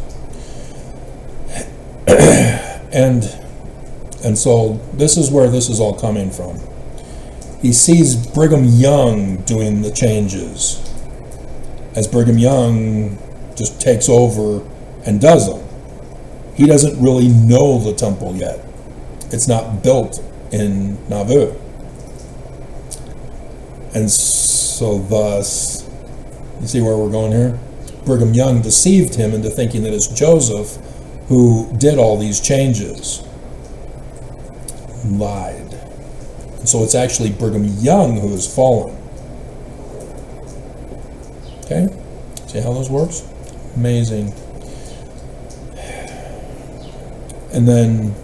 And so this is where this is all coming from. He sees Brigham Young doing the changes, as Brigham Young just takes over and does them. He doesn't really know the temple yet. It's not built in Nauvoo. And so thus, you see where we're going here? Brigham Young deceived him into thinking that it's Joseph who did all these changes. Lied. And so it's actually Brigham Young who has fallen. Okay? See how this works? Amazing. And then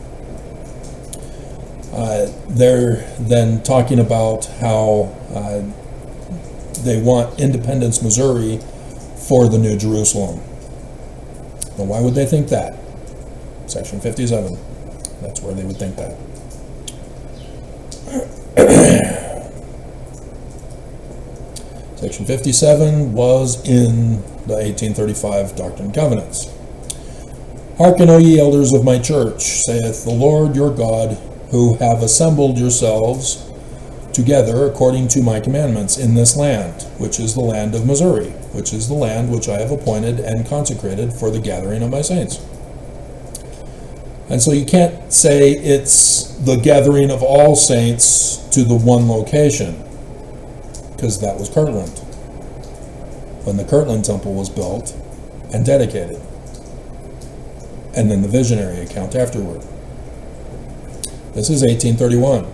they're then talking about how they want Independence, Missouri for the New Jerusalem. Now, why would they think that? Section 57. That's where they would think that. Section 57 was in the 1835 Doctrine and Covenants. Hearken, O ye elders of my church, saith the Lord your God, who have assembled yourselves together according to my commandments in this land, which is the land of Missouri, which is the land which I have appointed and consecrated for the gathering of my saints. And so you can't say it's the gathering of all saints to the one location, because that was Kirtland, when the Kirtland Temple was built and dedicated, and then the visionary account afterward. This is 1831.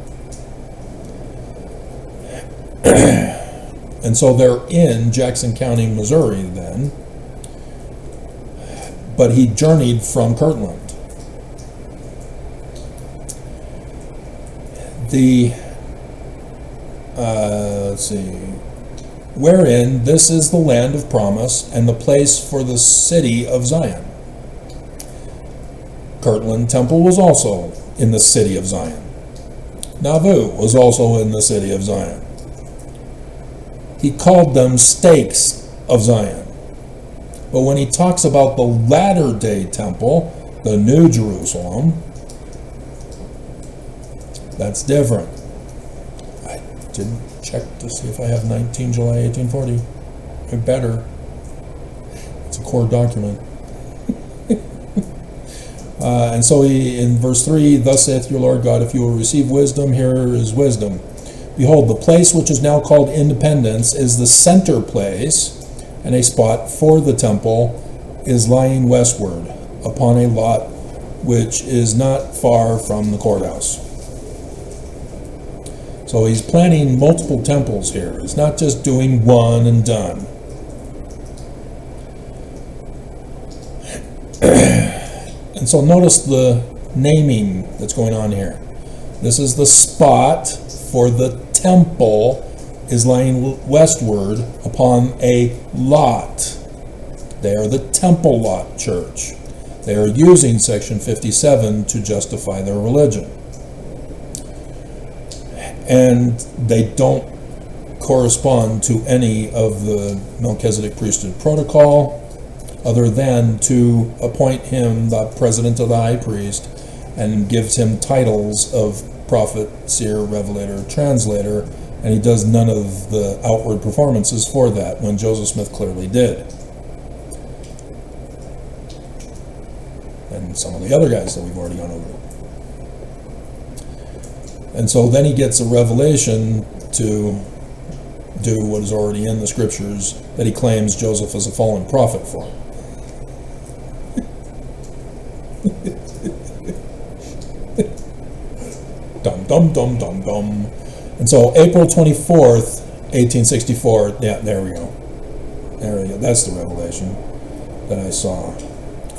And so they're in Jackson County, Missouri then, but he journeyed from Kirtland. Let's see, wherein this is the land of promise and the place for the city of Zion. Kirtland Temple was also in the city of Zion. Nauvoo was also in the city of Zion. He called them stakes of Zion. But when he talks about the latter-day temple, the New Jerusalem, that's different. I didn't check to see if I have 19 July 1840. I better. It's a core document. And so he, in verse 3, thus saith your Lord God, if you will receive wisdom, here is wisdom. Behold, the place which is now called Independence is the center place, and a spot for the temple is lying westward upon a lot which is not far from the courthouse. So So he's planning multiple temples here. He's not just doing one and done. And so notice the naming that's going on here. This is the spot for the temple is lying westward upon a lot. They are the temple lot church. They are using section 57 to justify their religion. And they don't correspond to any of the Melchizedek priesthood protocol, other than to appoint him the president of the high priest and gives him titles of prophet, seer, revelator, translator, and he does none of the outward performances for that, when Joseph Smith clearly did. And some of the other guys that we've already gone over. And so then he gets a revelation to do what is already in the scriptures that he claims Joseph as a fallen prophet for. Dum dum dum dum dum. And so April 24th, 1864, yeah, there we go. There we go. That's the revelation that I saw.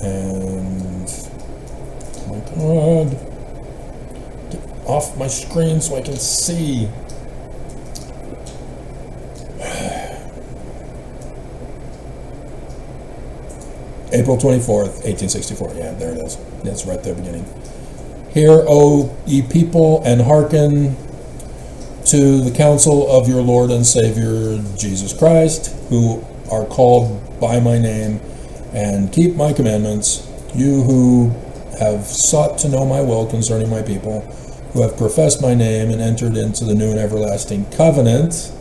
And oh my God, get off my screen so I can see. April 24th, 1864. Yeah, there it is. That's right there beginning. Hear, O ye people, and hearken to the counsel of your Lord and Savior Jesus Christ, who are called by my name, and keep my commandments, you who have sought to know my will concerning my people, who have professed my name and entered into the new and everlasting covenant.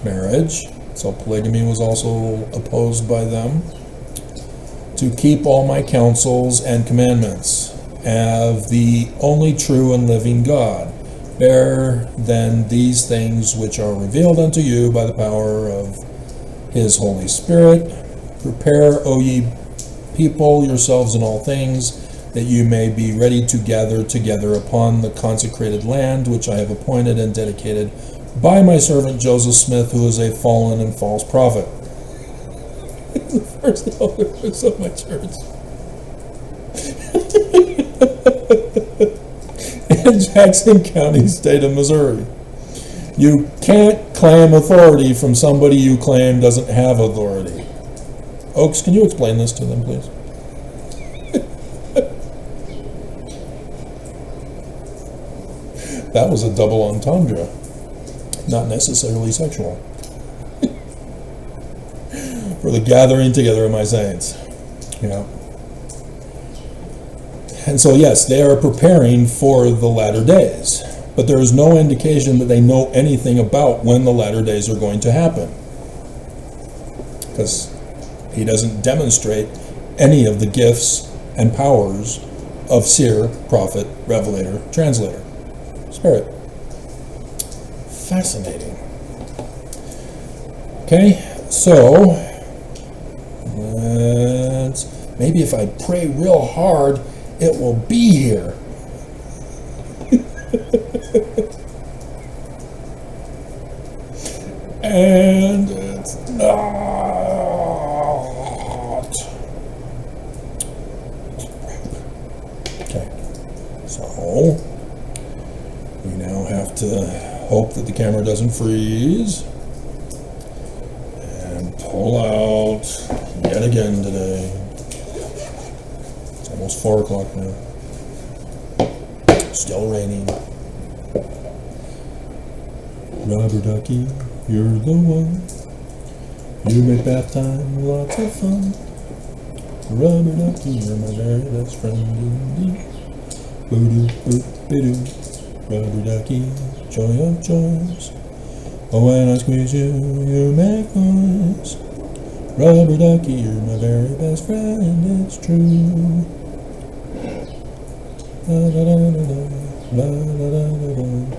Marriage. So polygamy was also opposed by them. To keep all my counsels and commandments of the only true and living God. Bear then these things which are revealed unto you by the power of his Holy Spirit. Prepare, O ye people, yourselves in all things, that you may be ready to gather together upon the consecrated land which I have appointed and dedicated by my servant Joseph Smith, who is a fallen and false prophet. The first elders of my church. In Jackson County, state of Missouri. You can't claim authority from somebody you claim doesn't have authority. Oaks, can you explain this to them, please? That was a double entendre. Not necessarily sexual. For the gathering together of my saints. Yeah. And so, yes, they are preparing for the latter days. But there is no indication that they know anything about when the latter days are going to happen. Because he doesn't demonstrate any of the gifts and powers of seer, prophet, revelator, translator, spirit. Fascinating. Okay, so maybe if I pray real hard, it will be here. And it's not. Okay, so we now have to hope that the camera doesn't freeze and pull out yet again today. It's almost 4 o'clock now. Still raining. Rubber ducky, you're the one. You make bath time lots of fun. Rubber ducky, you're my very best friend indeed. Boo-doo, boo-doo. Rubber ducky, joy of joys. Oh, when I squeeze you, you make noise. Rubber ducky, you're my very best friend, it's true. La da da da da, la da da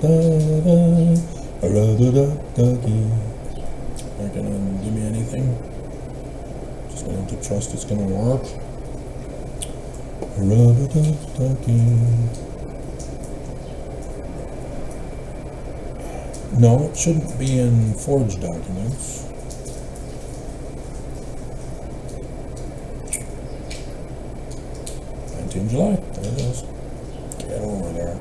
da da da. A rubber ducky. Not gonna give me anything. Just gonna have to trust it's gonna work. A rubber ducky. No, it shouldn't be in forged documents. July. There it is. Get over there.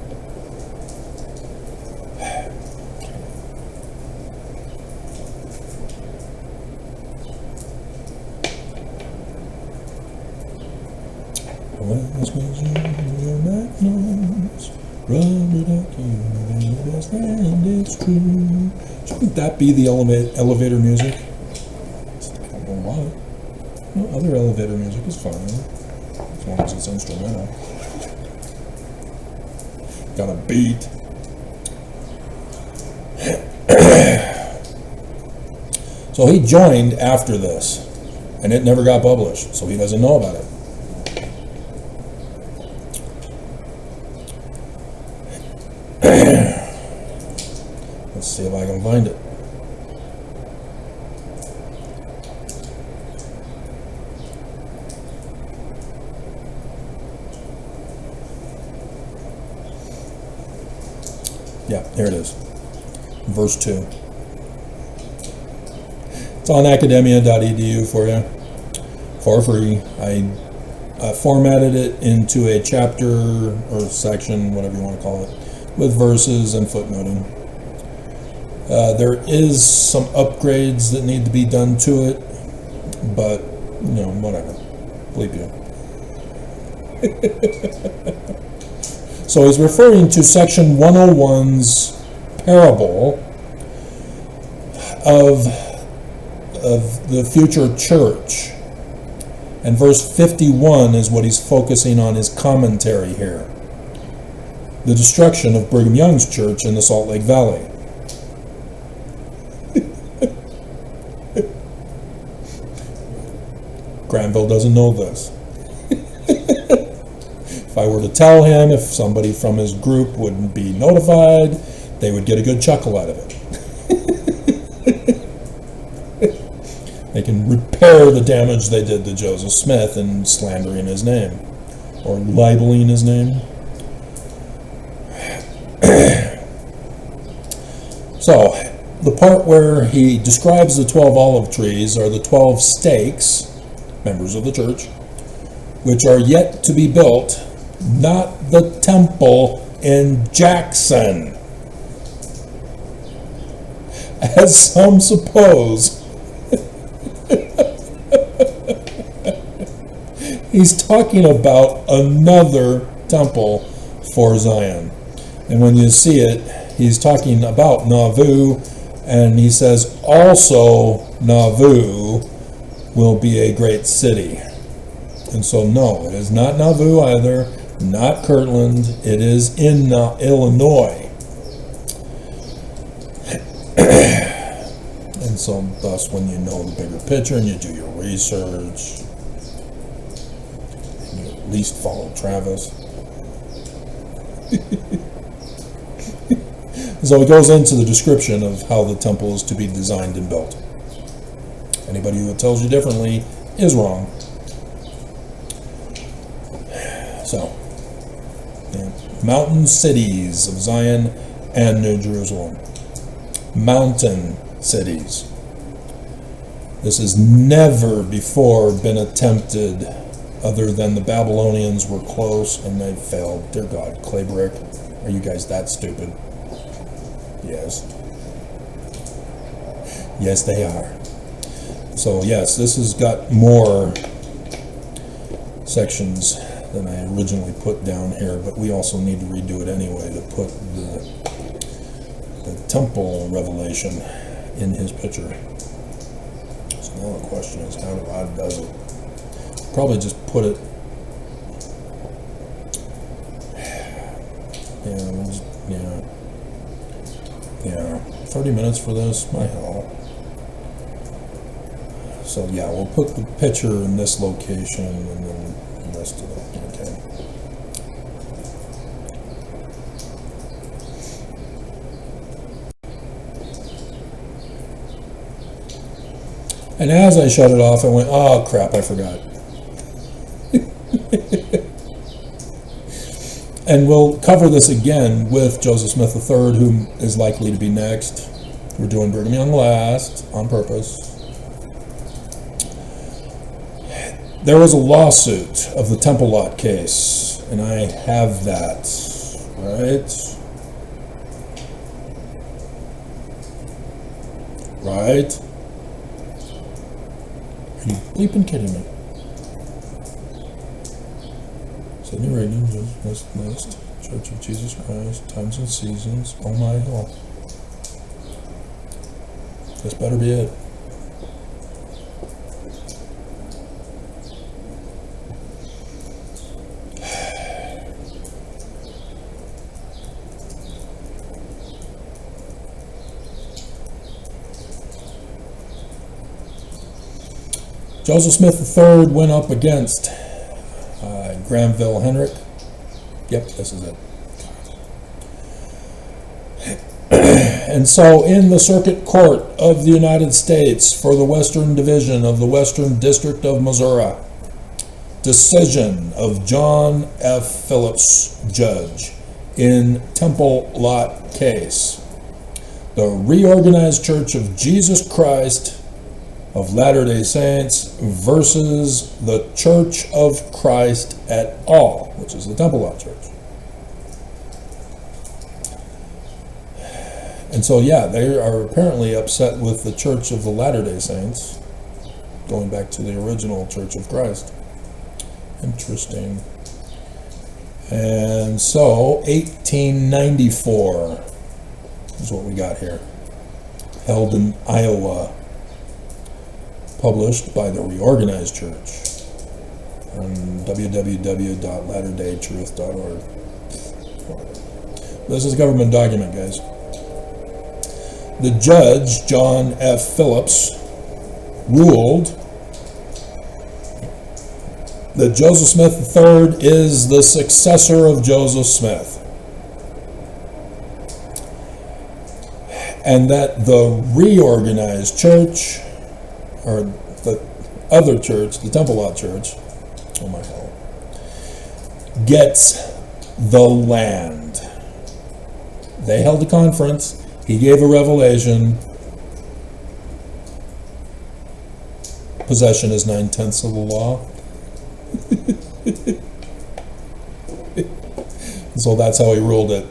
Shouldn't that be the elevator music? I don't know why. No, other elevator music is fine. As long as it's instrumental. Got a beat. So he joined after this, and it never got published, so he doesn't know about it. Let's see if I can find it. Yeah, here it is. Verse 2. It's on academia.edu for you, for free. I formatted it into a chapter or section, whatever you want to call it, with verses and footnoting. There is some upgrades that need to be done to it, but, you know, whatever. Bleep you. So he's referring to section 101's parable of the future church. And verse 51 is what he's focusing on his commentary here. The destruction of Brigham Young's church in the Salt Lake Valley. Granville doesn't know this. If I were to tell him, if somebody from his group wouldn't be notified, they would get a good chuckle out of it. They can repair the damage they did to Joseph Smith in slandering his name, or libeling his name. So, the part where he describes the 12 olive trees are the 12 stakes, members of the church, which are yet to be built, not the temple in Jackson, as some suppose. He's talking about another temple for Zion. And when you see it, he's talking about Nauvoo, and he says also Nauvoo will be a great city. And so no, it is not Nauvoo either, not Kirtland, it is in Illinois. And so thus when you know the bigger picture and you do your research, and you at least follow Travis. So it goes into the description of how the temple is to be designed and built. Anybody who tells you differently is wrong. So, yeah. Mountain cities of Zion and New Jerusalem. Mountain cities. This has never before been attempted, other than the Babylonians were close and they failed. Dear God, clay brick, are you guys that stupid? Yes. Yes, they are. So yes, this has got more sections than I originally put down here, but we also need to redo it anyway to put the temple revelation in his picture. So now the question is, how does it? Probably just put it. Yeah, 30 minutes for this, my hell. So yeah, we'll put the picture in this location and then the rest of it, okay. And as I shut it off, I went, oh crap, I forgot. And we'll cover this again with Joseph Smith III, who is likely to be next. We're doing Brigham Young last on purpose. There was a lawsuit of the Temple Lot case, and I have that, right? Right? Are you bleeping kidding me? Sydney Reagan, list, Church of Jesus Christ, Times and Seasons. Oh my God. This better be it. Joseph Smith III went up against Granville Henrick. Yep, this is it. And so in the Circuit Court of the United States for the Western Division of the Western District of Missouri, decision of John F. Phillips, judge, in Temple Lot case. The Reorganized Church of Jesus Christ of Latter-day Saints versus the Church of Christ et al., which is the Temple Lot Church. And so, yeah, they are apparently upset with the Church of the Latter-day Saints, going back to the original Church of Christ. Interesting. And so, 1894 is what we got here. Held in Iowa. Published by the Reorganized Church on www.latterdaytruth.org. This is a government document, guys. The judge, John F. Phillips, ruled that Joseph Smith III is the successor of Joseph Smith, and that the Reorganized Church, or the other church, the Temple Lot Church, oh my God, gets the land. They held a conference. He gave a revelation. Possession is 9/10 of the law. So that's how he ruled it.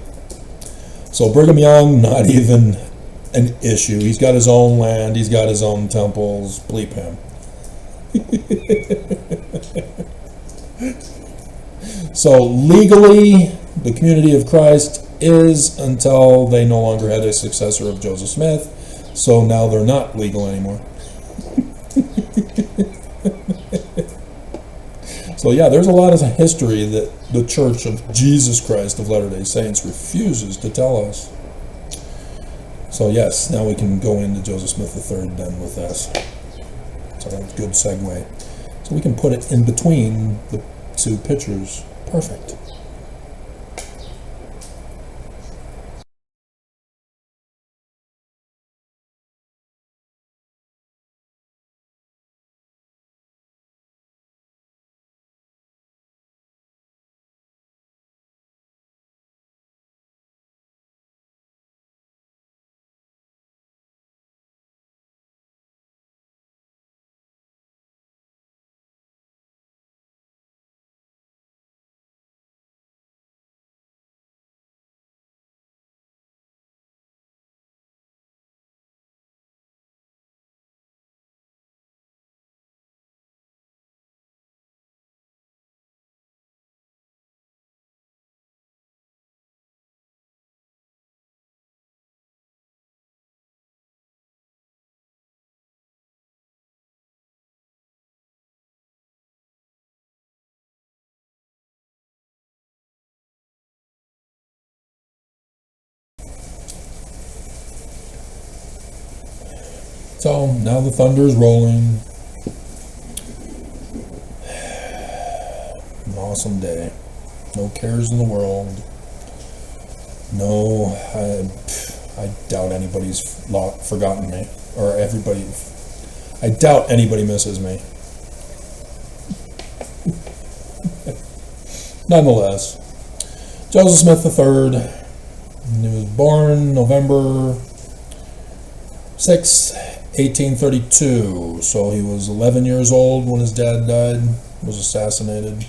So Brigham Young, not even an issue. He's got his own land. He's got his own temples. Bleep him. So legally, the community of Christ is until they no longer had a successor of Joseph Smith. So now they're not legal anymore. So yeah, there's a lot of history that the Church of Jesus Christ of Latter-day Saints refuses to tell us. So yes, now we can go into Joseph Smith III then with this. So that's a good segue. So we can put it in between the two pictures. Perfect. So now the thunder is rolling. An awesome day. No cares in the world. No, I doubt anybody's forgotten me, or everybody. I doubt anybody misses me. Nonetheless, Joseph Smith III, he was born November 6, 1832. So he was 11 years old when his dad died, was assassinated.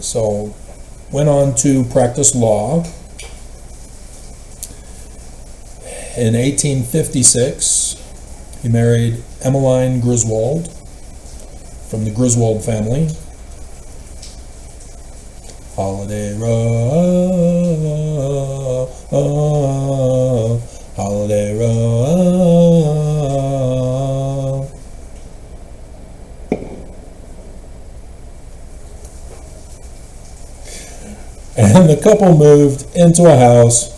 So went on to practice law. In 1856, he married Emmeline Griswold from the Griswold family. Holiday Row, Holiday Row. And the couple moved into a house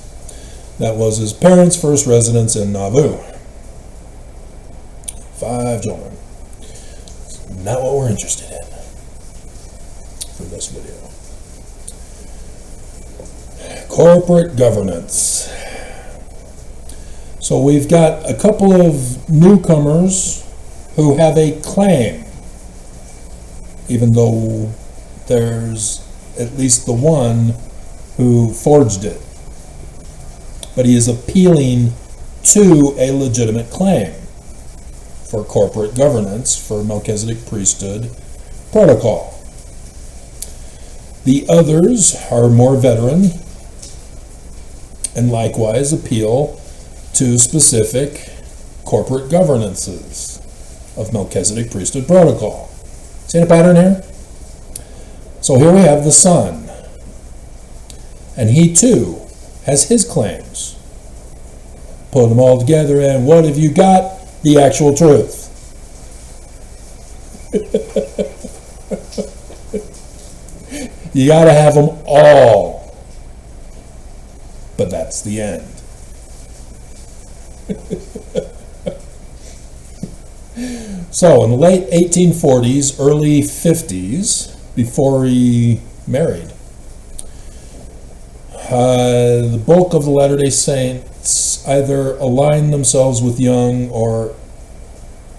that was his parents' first residence in Nauvoo. 5 children. Not what we're interested in for this video. Corporate governance. So we've got a couple of newcomers who have a claim, even though there's at least the one who forged it. But he is appealing to a legitimate claim for corporate governance for Melchizedek priesthood protocol. The others are more veteran and likewise appeal to specific corporate governances of Melchizedek priesthood protocol. See a pattern here? So here we have the son, and he too has his claims. Put them all together, and what have you got? The actual truth. You got to have them all, but that's the end. So in the late 1840s, early 50s, before he married, the bulk of the Latter-day Saints either aligned themselves with Young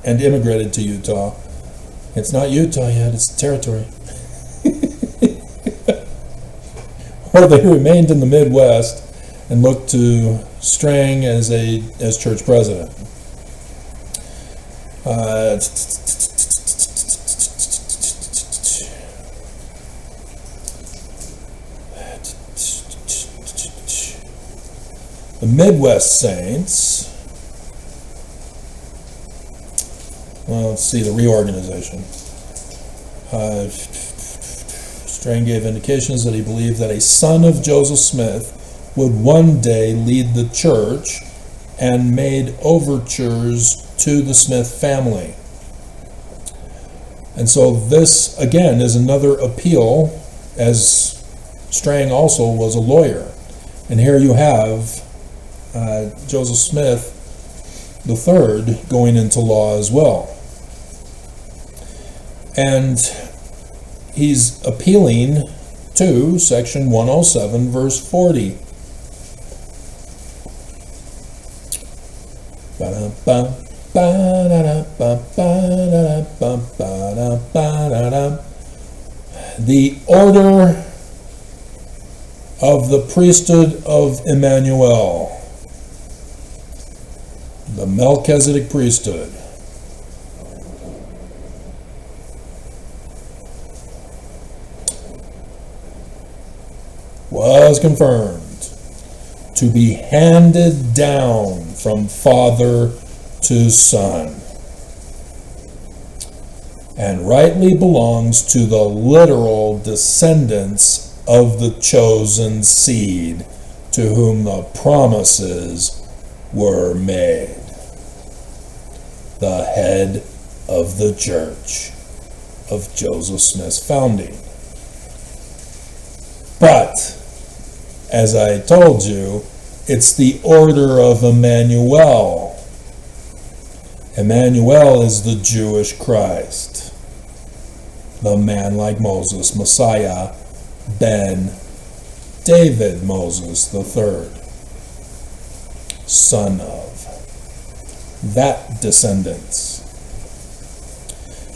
and immigrated to Utah. It's not Utah yet, it's the territory. Or they remained in the Midwest and looked to Strang as church president. The Midwest Saints, well, let's see, the reorganization. Strang gave indications that he believed that a son of Joseph Smith would one day lead the church and made overtures to the Smith family. And so this, again, is another appeal, as Strang also was a lawyer. And here you have Joseph Smith III going into law as well. And he's appealing to section 107 verse 40. The order of the priesthood of Emmanuel, the Melchizedek priesthood. Was confirmed to be handed down from father to son, and rightly belongs to the literal descendants of the chosen seed to whom the promises were made. The head of the church of Joseph Smith's founding. But, as I told you, it's the order of Emmanuel. Emmanuel is the Jewish Christ, the man like Moses, Messiah, ben David Moses III, son of that descendants.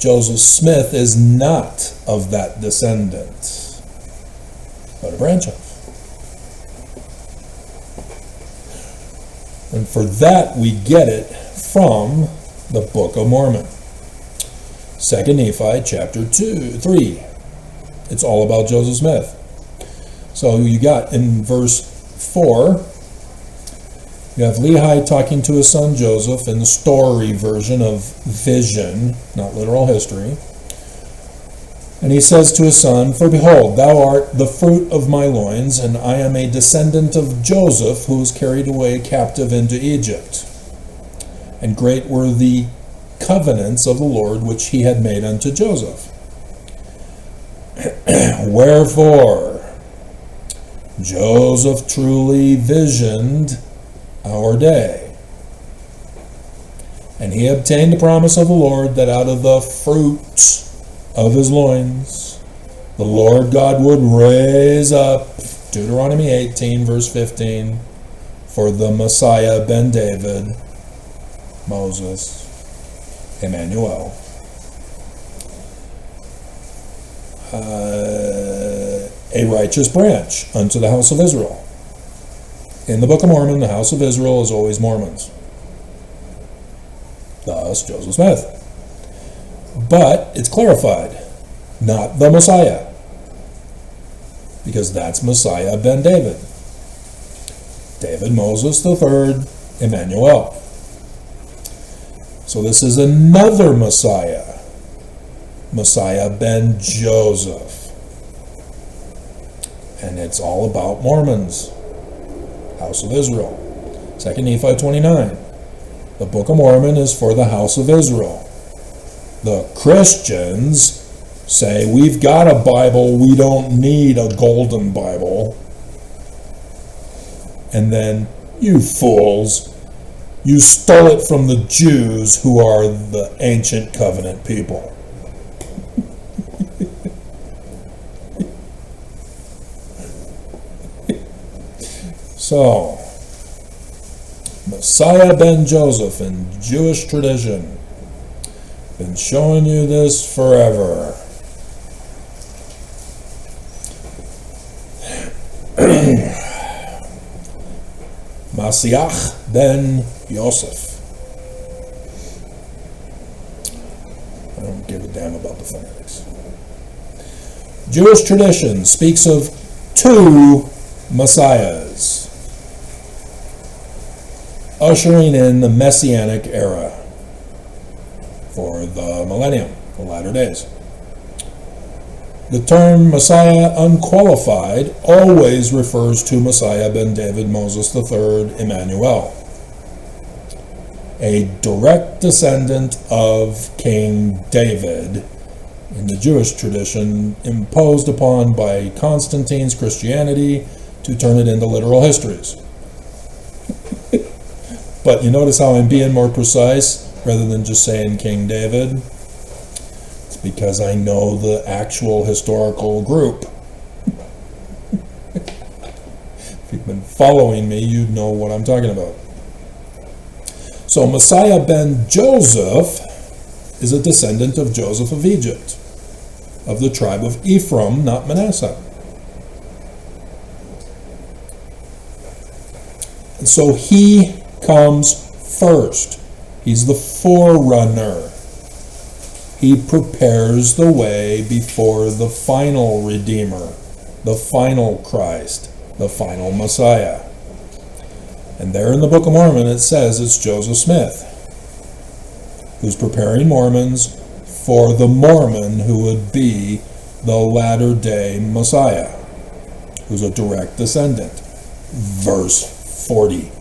Joseph Smith is not of that descendant, but a branch of. And for that we get it from the Book of Mormon. 2 Nephi chapter 3. It's all about Joseph Smith. So you got in verse 4, you have Lehi talking to his son Joseph in the story version of vision, not literal history. And he says to his son, "For behold, thou art the fruit of my loins, and I am a descendant of Joseph, who was carried away captive into Egypt. And great were the covenants of the Lord which he had made unto Joseph. Wherefore, Joseph truly visioned our day. And he obtained the promise of the Lord that out of the fruit of his loins the Lord God would raise up," Deuteronomy 18 verse 15, "for the Messiah ben David, Moses, Emmanuel, a righteous branch unto the house of Israel." In the Book of Mormon, the house of Israel is always Mormons. Thus, Joseph Smith. But it's clarified, not the Messiah, because that's Messiah ben David. David Moses the third, Emmanuel. So this is another Messiah, Messiah ben Joseph. And it's all about Mormons, house of Israel. 2 Nephi 29. The Book of Mormon is for the house of Israel. The Christians say, we've got a Bible, we don't need a golden Bible. And then, you fools, you stole it from the Jews, who are the ancient covenant people. So, Messiah ben Joseph in Jewish tradition. Been showing you this forever. Masiach ben Yosef. I don't give a damn about the phonetics. Jewish tradition speaks of two messiahs, ushering in the Messianic era for the millennium, the latter days. The term Messiah unqualified always refers to Messiah ben David Moses III Emmanuel, a direct descendant of King David in the Jewish tradition, imposed upon by Constantine's Christianity to turn it into literal histories. But you notice how I'm being more precise rather than just saying King David? It's because I know the actual historical group. If you've been following me, you'd know what I'm talking about. So Messiah ben Joseph is a descendant of Joseph of Egypt, of the tribe of Ephraim, not Manasseh. And so he comes first. He's the forerunner. He prepares the way before the final Redeemer, the final Christ, the final Messiah. And there in the Book of Mormon it says it's Joseph Smith who's preparing Mormons for the Mormon who would be the latter-day Messiah, who's a direct descendant. Verse 40.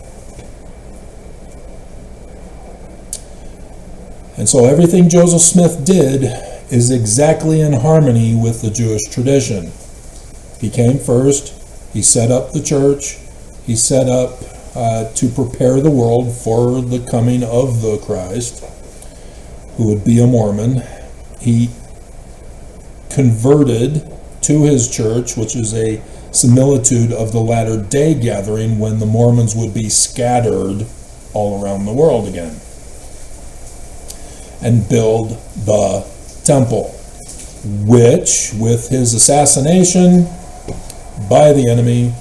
And so everything Joseph Smith did is exactly in harmony with the Jewish tradition. He came first, he set up the church, he set up to prepare the world for the coming of the Christ, who would be a Mormon. He converted to his church, which is a similitude of the latter-day gathering when the Mormons would be scattered all around the world again, and build the temple, which, with his assassination by the enemy,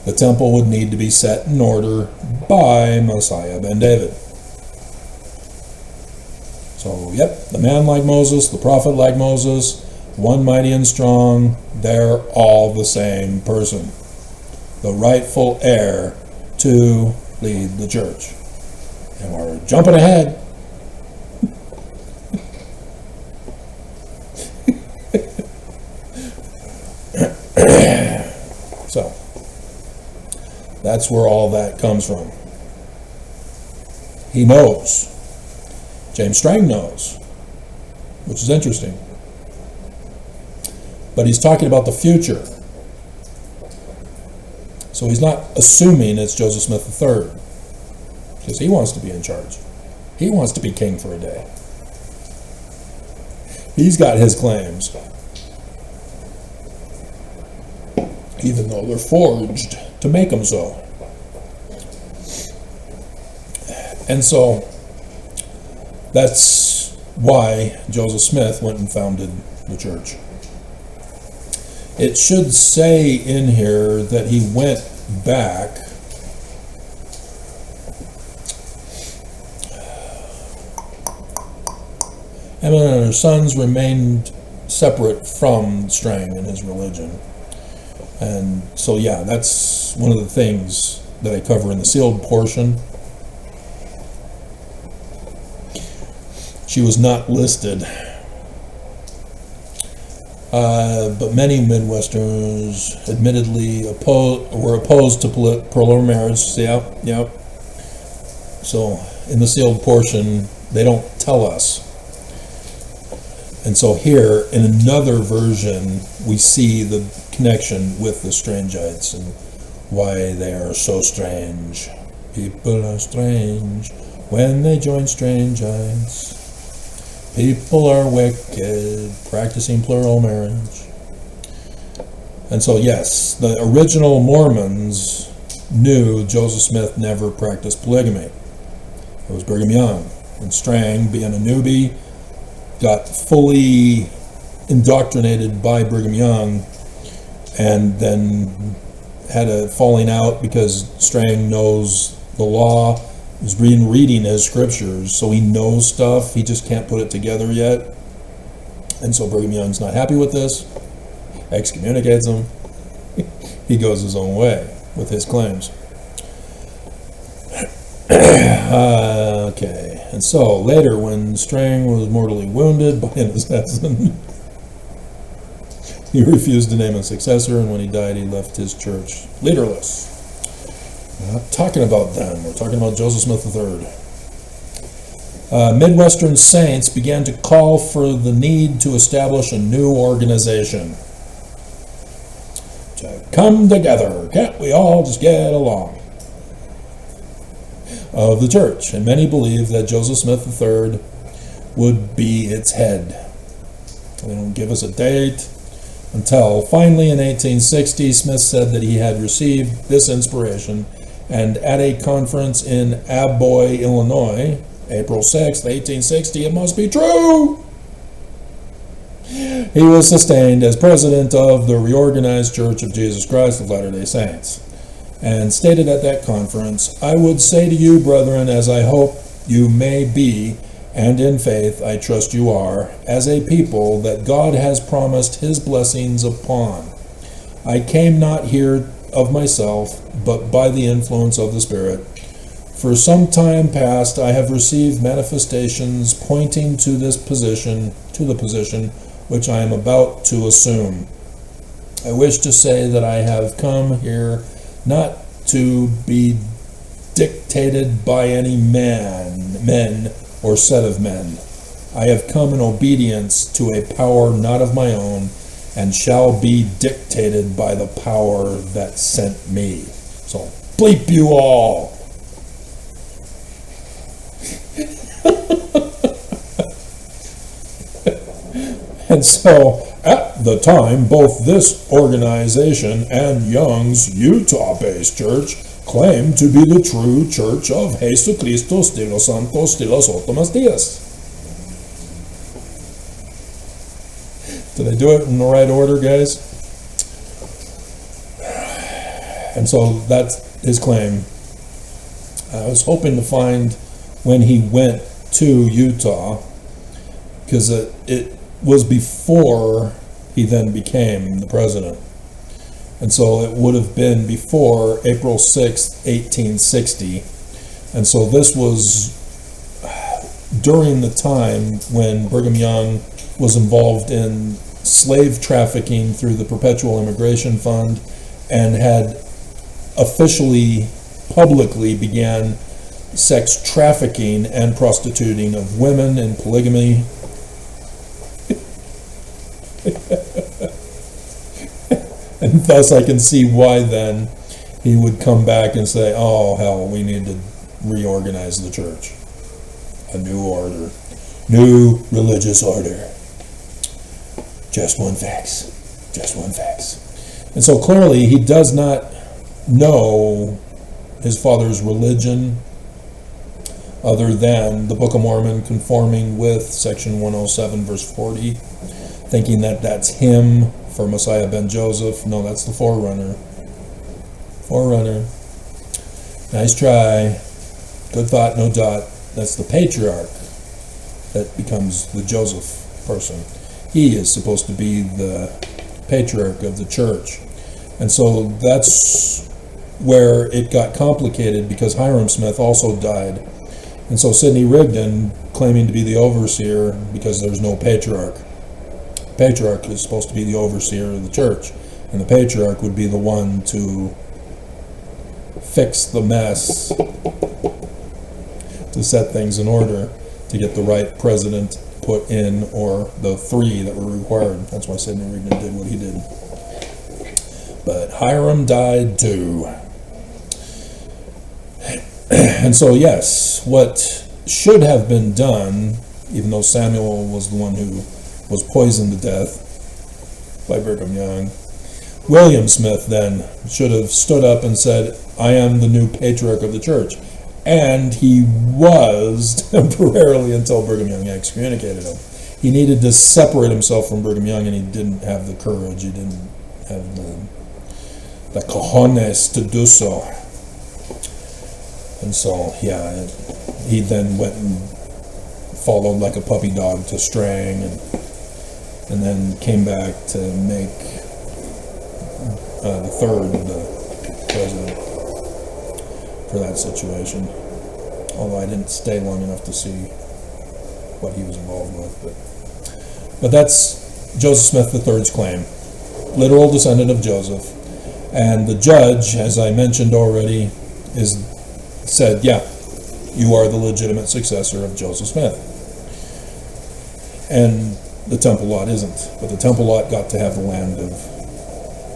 the temple would need to be set in order by Messiah ben David. So, yep, the man like Moses, the prophet like Moses, one mighty and strong, they're all the same person. The rightful heir to lead the church. And we're jumping ahead. So, that's where all that comes from. He knows. James Strang knows, which is interesting. But he's talking about the future. So he's not assuming it's Joseph Smith III, because he wants to be in charge. He wants to be king for a day. He's got his claims, even though they're forged to make him so. And so that's why Joseph Smith went and founded the church. It should say in here that he went back and their sons remained separate from Strang and his religion. And so, yeah, that's one of the things that I cover in the sealed portion. She was not listed. But many Midwesterners admittedly were opposed to plural marriage. Yep. So in the sealed portion, they don't tell us. And so here, in another version, we see the connection with the Strangites and why they are so strange. People are strange when they join Strangites. People are wicked, practicing plural marriage. And so, yes, the original Mormons knew Joseph Smith never practiced polygamy. It was Brigham Young. And Strang, being a newbie, got fully indoctrinated by Brigham Young and then had a falling out because Strang knows the law. He's reading his scriptures, so he knows stuff. He just can't put it together yet. And so Brigham Young's not happy with this, excommunicates him. He goes his own way with his claims. Okay, and so later when Strang was mortally wounded by an assassin, he refused to name a successor, and when he died, he left his church leaderless. We're not talking about them. We're talking about Joseph Smith III. Midwestern saints began to call for the need to establish a new organization. To come together. Can't we all just get along? Of the church. And many believe that Joseph Smith III would be its head. They don't give us a date until finally in 1860, Smith said that he had received this inspiration, and at a conference in Aboy, Illinois, April 6th, 1860, it must be true, he was sustained as president of the Reorganized Church of Jesus Christ of Latter-day Saints, and stated at that conference, "I would say to you, brethren, as I hope you may be, and in faith I trust you are, as a people that God has promised his blessings upon. I came not here of myself, but by the influence of the Spirit. For some time past I have received manifestations pointing to the position which I am about to assume. I wish to say that I have come here not to be dictated by any men or set of men. I have come in obedience to a power not of my own, and shall be dictated by the power that sent me." So, bleep you all! And so, at the time, both this organization and Young's Utah-based church claimed to be the true Church of Jesucristo de los Santos de los Últimos Días. Did I do it in the right order, guys? And so that's his claim. I was hoping to find when he went to Utah, because it was before he then became the president. And so it would have been before April 6th, 1860. And so this was during the time when Brigham Young was involved in slave trafficking through the Perpetual Immigration Fund and had officially, publicly began sex trafficking and prostituting of women and polygamy. And thus I can see why then he would come back and say, oh hell, we need to reorganize the church. A new order. New religious order. Just one fax. Just one fax. And so clearly he does not know his father's religion other than the Book of Mormon conforming with section 107 verse 40, thinking that that's him for Messiah ben Joseph. No, that's the forerunner. Forerunner. Nice try. Good thought, no dot. That's the patriarch that becomes the Joseph person. He is supposed to be the patriarch of the church. And so that's where it got complicated, because Hiram Smith also died. And so Sidney Rigdon, claiming to be the overseer, because there's no patriarch. Patriarch is supposed to be the overseer of the church, and the patriarch would be the one to fix the mess, to set things in order, to get the right president put in, or the three that were required. That's why Sidney Rigdon did what he did. But Hiram died too. And so yes, what should have been done, even though Samuel was the one who was poisoned to death by Brigham Young, William Smith then should have stood up and said, I am the new patriarch of the church. And he was temporarily until Brigham Young excommunicated him. He needed to separate himself from Brigham Young, and he didn't have the courage, he didn't have the cojones to do so. And so, yeah, he then went and followed like a puppy dog to Strang, and then came back to make the third the president for that situation. Although I didn't stay long enough to see what he was involved with. But that's Joseph Smith III's claim. Literal descendant of Joseph. And the judge, as I mentioned already, said, yeah, you are the legitimate successor of Joseph Smith. And the temple lot isn't. But the temple lot got to have the land of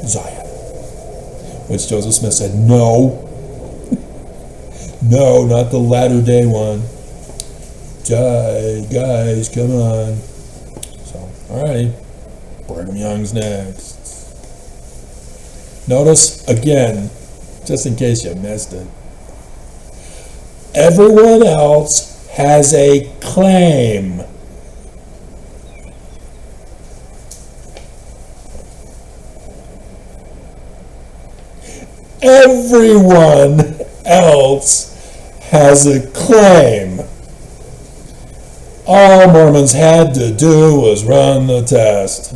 Zion. Which Joseph Smith said, no. No, not the latter day one. Guys, come on. So, alrighty. Brigham Young's next. Notice, again, just in case you missed it, everyone else has a claim. Everyone else has a claim. All Mormons had to do was run the test.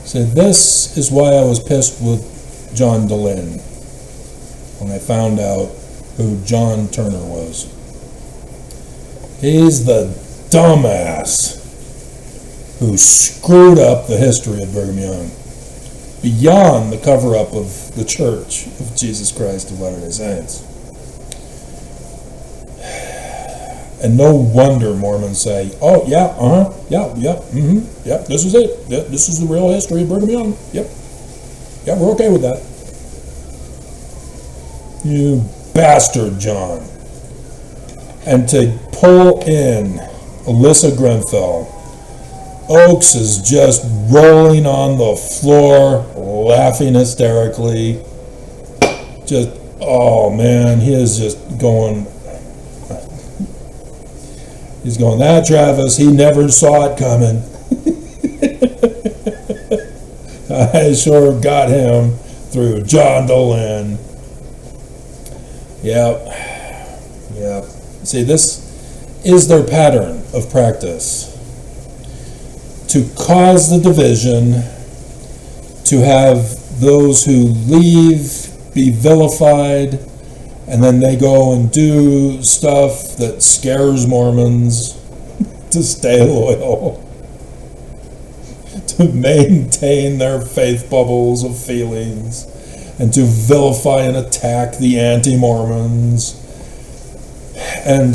So this is why I was pissed with John DeLynn when I found out who John Turner was. He's the dumbass who screwed up the history of Brigham Young beyond the cover-up of the Church of Jesus Christ of Latter-day Saints. And no wonder Mormons say, oh, yeah, this is it. Yeah, this is the real history of Brigham Young. Yep. Yeah, we're okay with that. You bastard, John. And to pull in Alyssa Grenfell, Oakes is just rolling on the floor, laughing hysterically. Just, oh man, he is just going... He's going, that Travis, he never saw it coming. I sure got him through John DeLynn. Yep. See, this is their pattern of practice. To cause the division, to have those who leave be vilified, and then they go and do stuff that scares Mormons to stay loyal, to maintain their faith bubbles of feelings, and to vilify and attack the anti-Mormons. And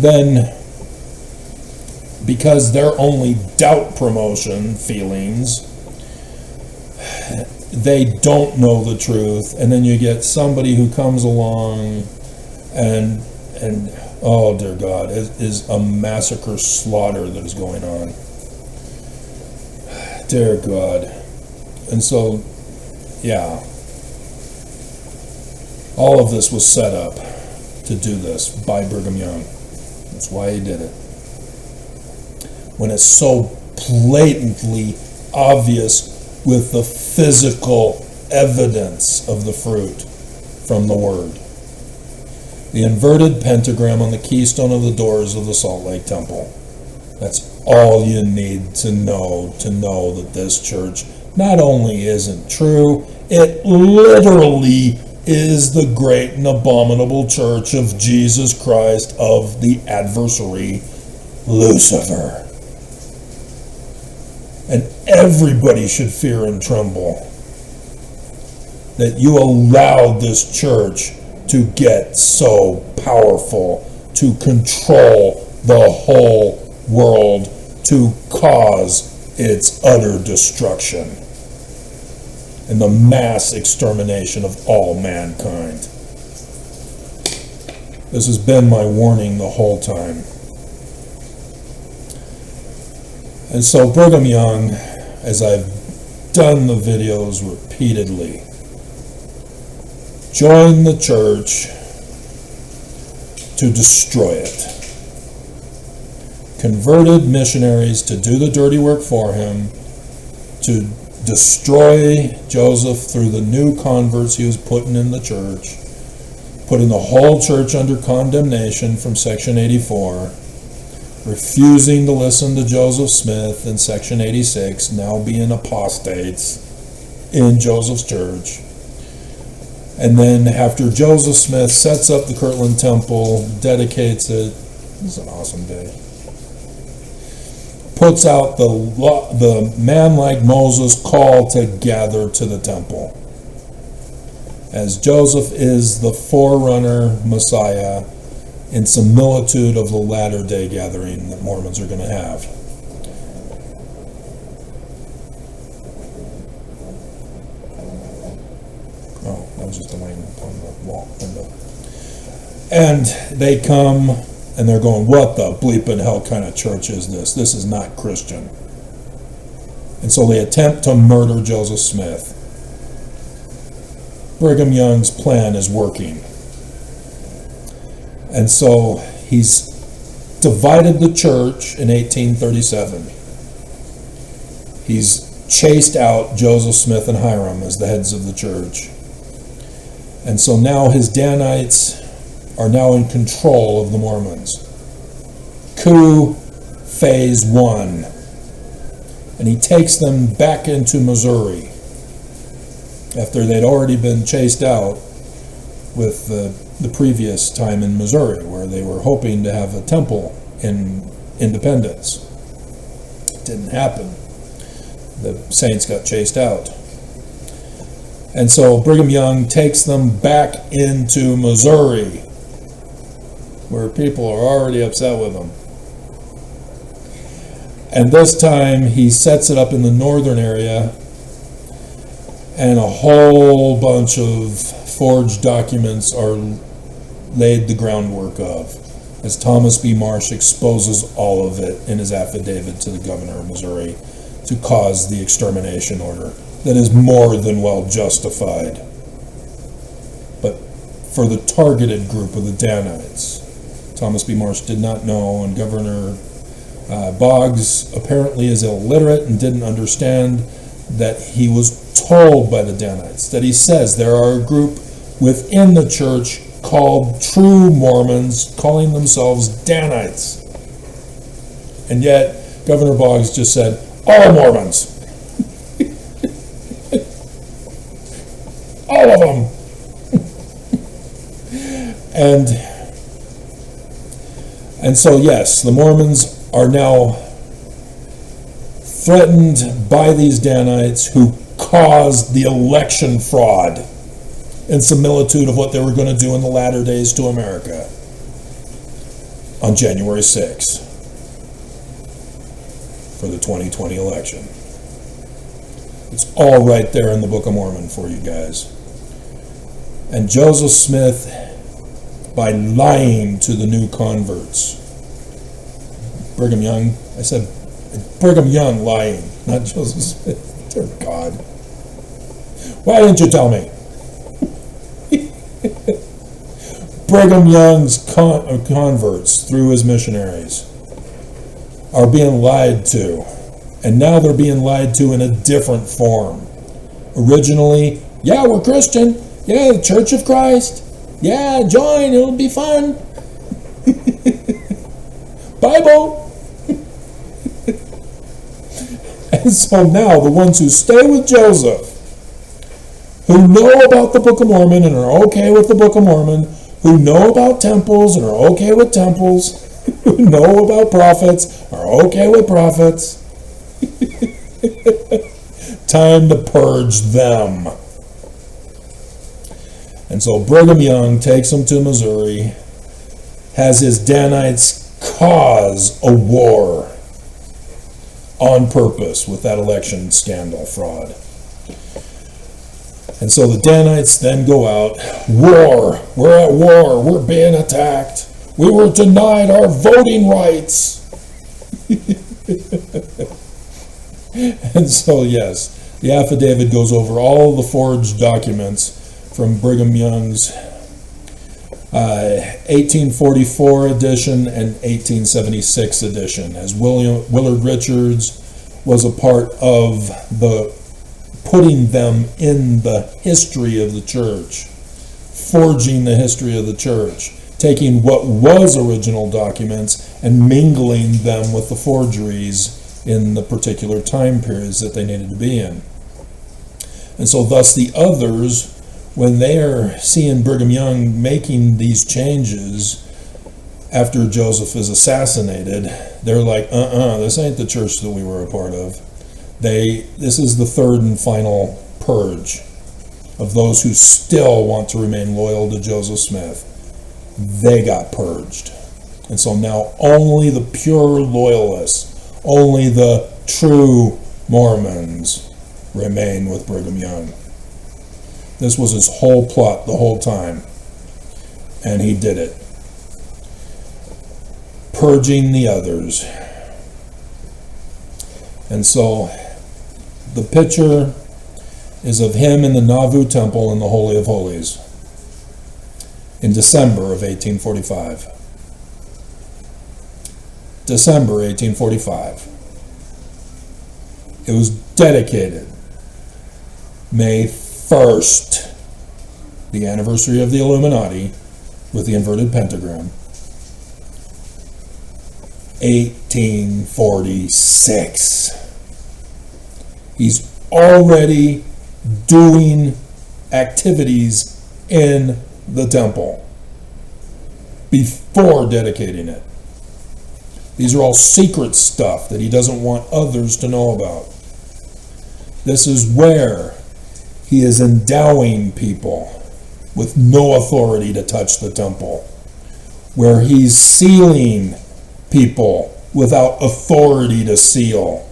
then, because they're only doubt promotion feelings, they don't know the truth, and then you get somebody who comes along and oh dear God, it is a massacre slaughter that is going on. Dear God. And so, yeah, all of this was set up to do this by Brigham Young. That's why he did it. When it's so blatantly obvious with the physical evidence of the fruit from the Word. The inverted pentagram on the keystone of the doors of the Salt Lake Temple. That's all you need to know that this church not only isn't true, it literally is the great and abominable church of Jesus Christ of the adversary, Lucifer. And everybody should fear and tremble that you allowed this church to get so powerful, to control the whole world, to cause its utter destruction and the mass extermination of all mankind. This has been my warning the whole time. And so Brigham Young, as I've done the videos repeatedly, joined the church to destroy it. Converted missionaries to do the dirty work for him, to destroy Joseph through the new converts he was putting in the church, putting the whole church under condemnation from Section 84, refusing to listen to Joseph Smith in Section 86, now being apostates in Joseph's church. And then after Joseph Smith sets up the Kirtland Temple, dedicates it, it's an awesome day, puts out the man like Moses call to gather to the temple. As Joseph is the forerunner Messiah in similitude of the latter-day gathering that Mormons are going to have. Oh, that was just a line on the wall window. And they come and they're going, what the bleeping hell kind of church is this? This is not Christian. And so they attempt to murder Joseph Smith. Brigham Young's plan is working. And so he's divided the church in 1837. He's chased out Joseph Smith and Hiram as the heads of the church. And so now his Danites are now in control of the Mormons. Coup phase 1. and he takes them back into Missouri after they'd already been chased out with the previous time in Missouri, where they were hoping to have a temple in Independence. It didn't happen. The saints got chased out. And so Brigham Young takes them back into Missouri, where people are already upset with him. And this time he sets it up in the northern area, and a whole bunch of forged documents are laid the groundwork of, as Thomas B. Marsh exposes all of it in his affidavit to the governor of Missouri to cause the extermination order that is more than well justified. But for the targeted group of the Danites, Thomas B. Marsh did not know, and Governor Boggs apparently is illiterate and didn't understand that he was told by the Danites, that he says there are a group within the church called true Mormons, calling themselves Danites. And yet, Governor Boggs just said, all Mormons. All of them. And so, yes, the Mormons are now threatened by these Danites who caused the election fraud and similitude of what they were going to do in the latter days to America on January 6th for the 2020 election. It's all right there in the Book of Mormon for you guys. And Joseph Smith, by lying to the new converts, Brigham Young, I said Brigham Young lying, not Joseph Smith. Dear God. Why didn't you tell me? Brigham Young's converts, through his missionaries, are being lied to. And now they're being lied to in a different form. Originally, yeah, we're Christian. Yeah, the Church of Christ. Yeah, join, it'll be fun. Bible. And so now the ones who stay with Joseph, who know about the Book of Mormon and are okay with the Book of Mormon, who know about temples and are okay with temples, who know about prophets, are okay with prophets. Time to purge them. And so Brigham Young takes them to Missouri, has his Danites cause a war on purpose with that election scandal fraud. And so the Danites then go out, war, we're at war, we're being attacked, we were denied our voting rights. And so, yes, the affidavit goes over all the forged documents from Brigham Young's 1844 edition and 1876 edition, as Willard Richards was a part of the putting them in the history of the church, forging the history of the church, taking what was original documents and mingling them with the forgeries in the particular time periods that they needed to be in. And so thus the others, when they are seeing Brigham Young making these changes after Joseph is assassinated, they're like, this ain't the church that we were a part of. This is the third and final purge of those who still want to remain loyal to Joseph Smith. They got purged. And so now only the pure loyalists, only the true Mormons remain with Brigham Young. This was his whole plot the whole time. And he did it. Purging the others. And so the picture is of him in the Nauvoo Temple in the Holy of Holies in December of 1845. December 1845. It was dedicated May 1st, the anniversary of the Illuminati with the inverted pentagram, 1846. He's already doing activities in the temple before dedicating it. These are all secret stuff that he doesn't want others to know about. This is where he is endowing people with no authority to touch the temple, where he's sealing people without authority to seal,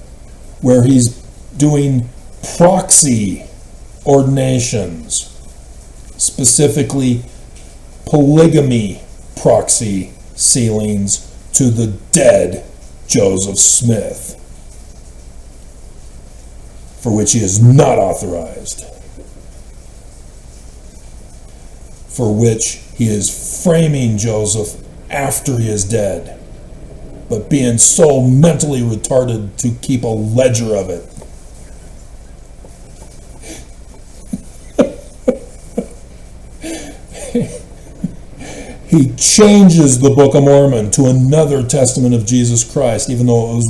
where he's doing proxy ordinations, specifically polygamy proxy sealings to the dead Joseph Smith, for which he is not authorized, for which he is framing Joseph after he is dead, but being so mentally retarded to keep a ledger of it. He changes the Book of Mormon to another testament of Jesus Christ, even though it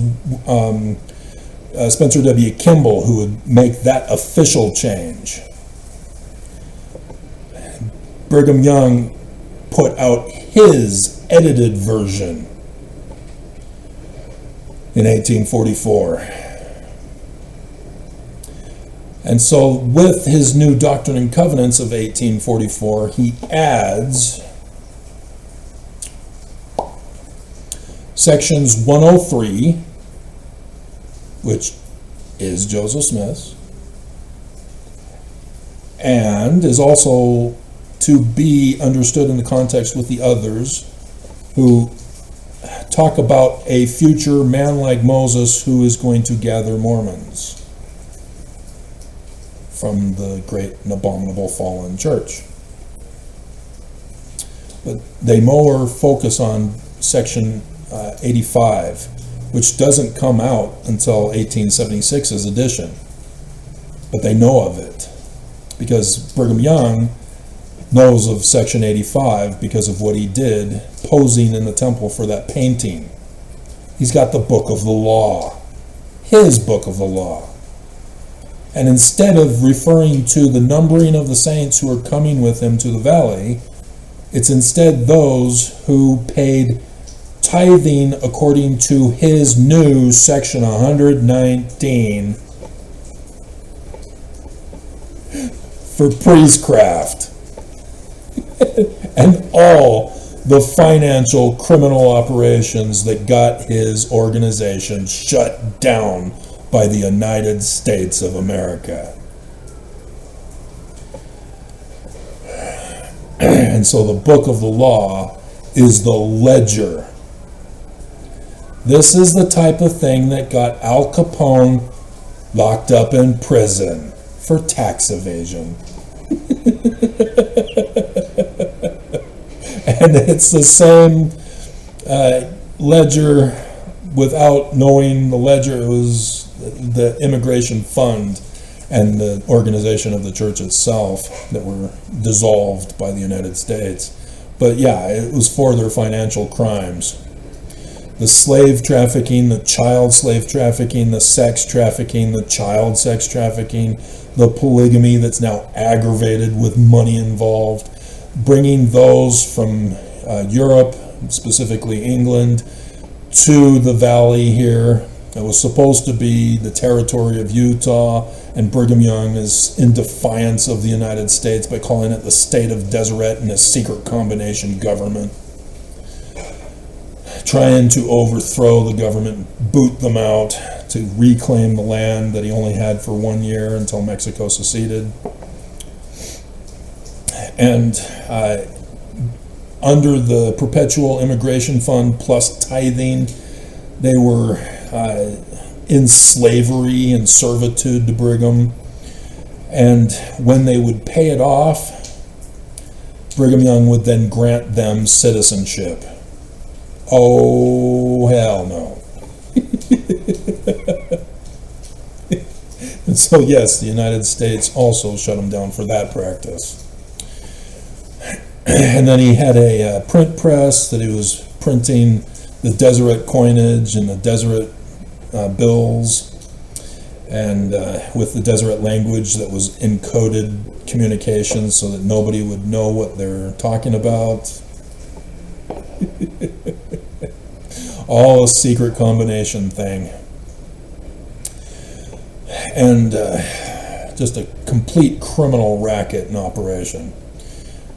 was Spencer W. Kimball who would make that official change. Brigham Young put out his edited version in 1844. And so with his new Doctrine and Covenants of 1844, he adds sections 103, which is Joseph Smith's, and is also to be understood in the context with the others who talk about a future man like Moses who is going to gather Mormons from the great and abominable fallen church. But they more focus on section 85, which doesn't come out until 1876's edition. But they know of it because Brigham Young knows of section 85 because of what he did posing in the temple for that painting. He's got the book of the law, his book of the law. And instead of referring to the numbering of the saints who are coming with him to the valley, it's instead those who paid tithing according to his new section 119 for priestcraft and all the financial criminal operations that got his organization shut down by the United States of America. And so the book of the law is the ledger. This is the type of thing that got Al Capone locked up in prison for tax evasion. And it's the same ledger without knowing the ledger. It was the immigration fund and the organization of the church itself that were dissolved by the United States. But yeah, it was for their financial crimes. The slave trafficking, the child slave trafficking, the sex trafficking, the child sex trafficking, the polygamy that's now aggravated with money involved, bringing those from Europe, specifically England, to the valley here. It was supposed to be the territory of Utah, and Brigham Young is in defiance of the United States by calling it the state of Deseret and a secret combination government, trying to overthrow the government, boot them out, to reclaim the land that he only had for 1 year until Mexico seceded. And under the perpetual immigration fund plus tithing, they were in slavery and servitude to Brigham. And when they would pay it off, Brigham Young would then grant them citizenship. Oh, hell no. And so, yes, the United States also shut him down for that practice. And then he had a print press that he was printing the Deseret coinage and the Deseret bills. and with the Deseret language that was encoded communications so that nobody would know what they're talking about. All a secret combination thing. And just a complete criminal racket in operation.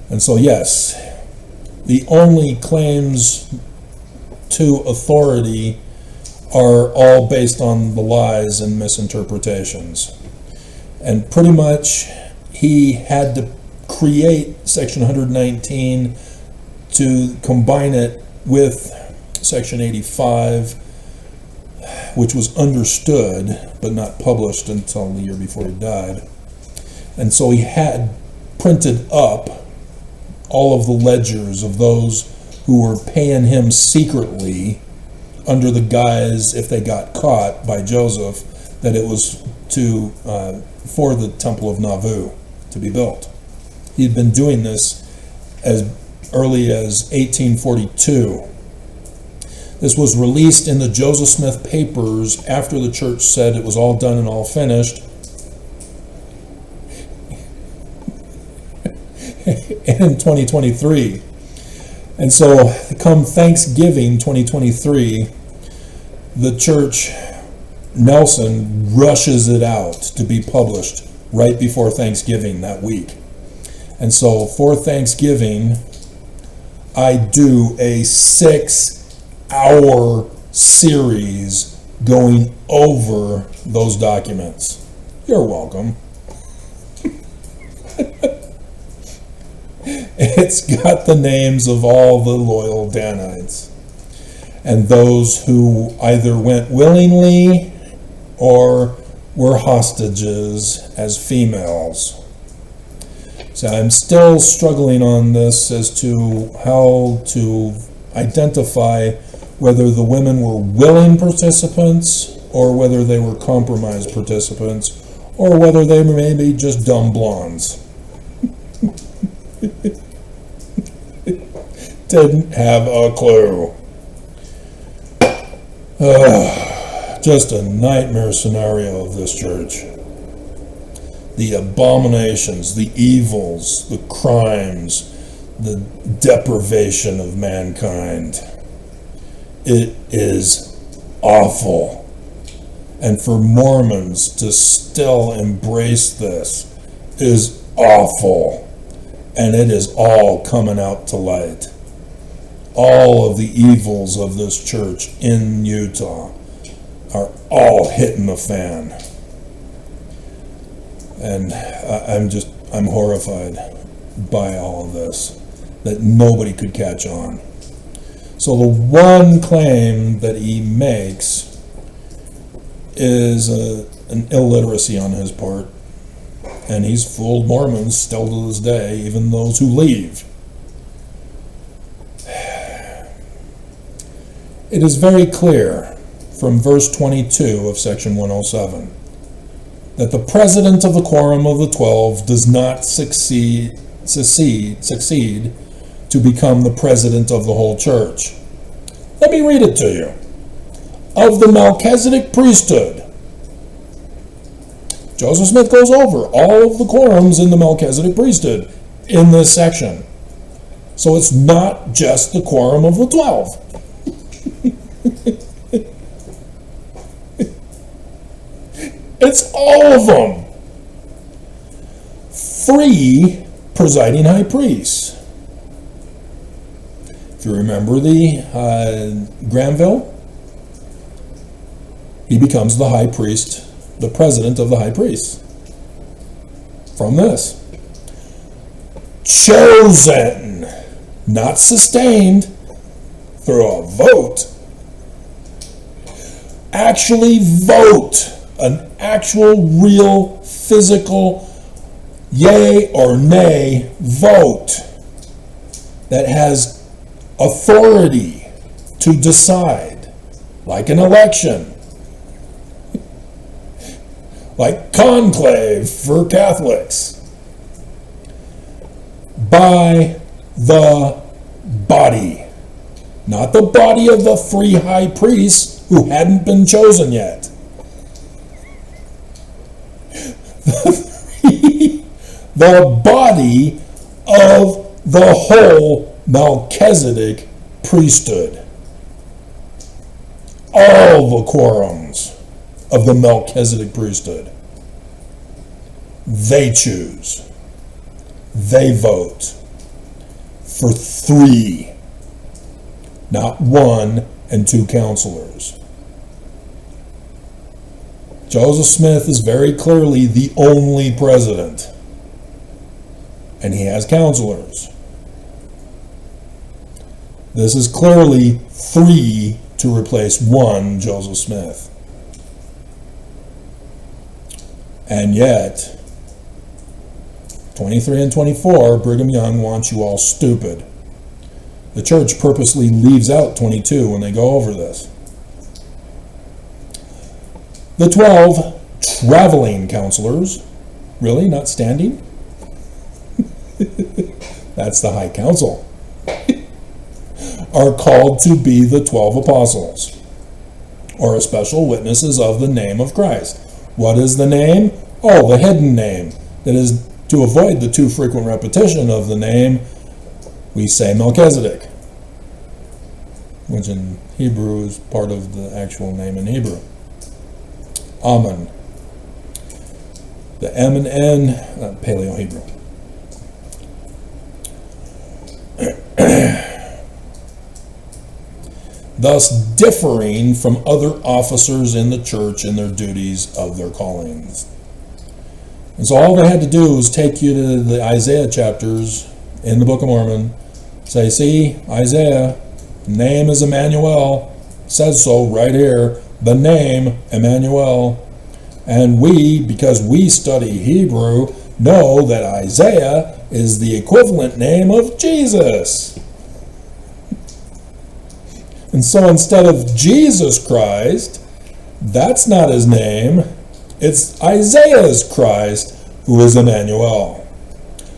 And so, yes, the only claims to authority are all based on the lies and misinterpretations. And pretty much he had to create Section 119 to combine it with Section 85, which was understood but not published until the year before he died. And so he had printed up all of the ledgers of those who were paying him secretly under the guise, if they got caught by Joseph, that it was to for the Temple of Nauvoo to be built. He had been doing this as early as 1842. This was released in the Joseph Smith papers after the church said it was all done and all finished. In 2023. And so come Thanksgiving 2023, the church, Nelson, rushes it out to be published right before Thanksgiving that week. And so for Thanksgiving, I do a 6-hour series going over those documents. You're welcome. It's got the names of all the loyal Danites and those who either went willingly or were hostages as females. So I'm still struggling on this as to how to identify whether the women were willing participants or whether they were compromised participants or whether they were maybe just dumb blondes. Didn't have a clue. Just a nightmare scenario of this church. The abominations, the evils, the crimes, the deprivation of mankind. It is awful. And for Mormons to still embrace this is awful. And it is all coming out to light. All of the evils of this church in Utah are all hitting the fan. And I'm horrified by all of this, that nobody could catch on. So the one claim that he makes is an illiteracy on his part. And he's fooled Mormons still to this day, even those who leave. It is very clear from verse 22 of section 107 that the president of the Quorum of the 12 does not succeed to become the president of the whole church. Let me read it to you. Of the Melchizedek priesthood. Joseph Smith goes over all of the quorums in the Melchizedek priesthood in this section. So it's not just the Quorum of the 12. It's all of them. 3 presiding high priests. If you remember the Granville, he becomes the high priest, the president of the high priests. From this. Chosen, not sustained, through a vote. Actually vote. An actual, real, physical, yay or nay vote that has authority to decide, like an election, like conclave for Catholics, by the body, not the body of the 3 high priests who hadn't been chosen yet. the body of the whole Melchizedek priesthood. All the quorums of the Melchizedek priesthood. They choose. They vote for 3, not 1 and 2 counselors. Joseph Smith is very clearly the only president, and he has counselors. This is clearly 3 to replace 1 Joseph Smith. And yet, 23 and 24, Brigham Young wants you all stupid. The church purposely leaves out 22 when they go over this. The 12 traveling counselors, really, not standing? That's the High Council, are called to be the 12 apostles, or special witnesses of the name of Christ. What is the name? Oh, the hidden name. That is, to avoid the too frequent repetition of the name, we say Melchizedek, which in Hebrew is part of the actual name in Hebrew. Amen. The M and N, Paleo-Hebrew. Thus differing from other officers in the church in their duties of their callings. And so all they had to do was take you to the Isaiah chapters in the Book of Mormon, say, see, Isaiah, name is Emmanuel, says so right here, the name Emmanuel. And we, because we study Hebrew, know that Isaiah is the equivalent name of Jesus. And so instead of Jesus Christ, that's not his name. It's Isaiah's Christ, who is Emmanuel.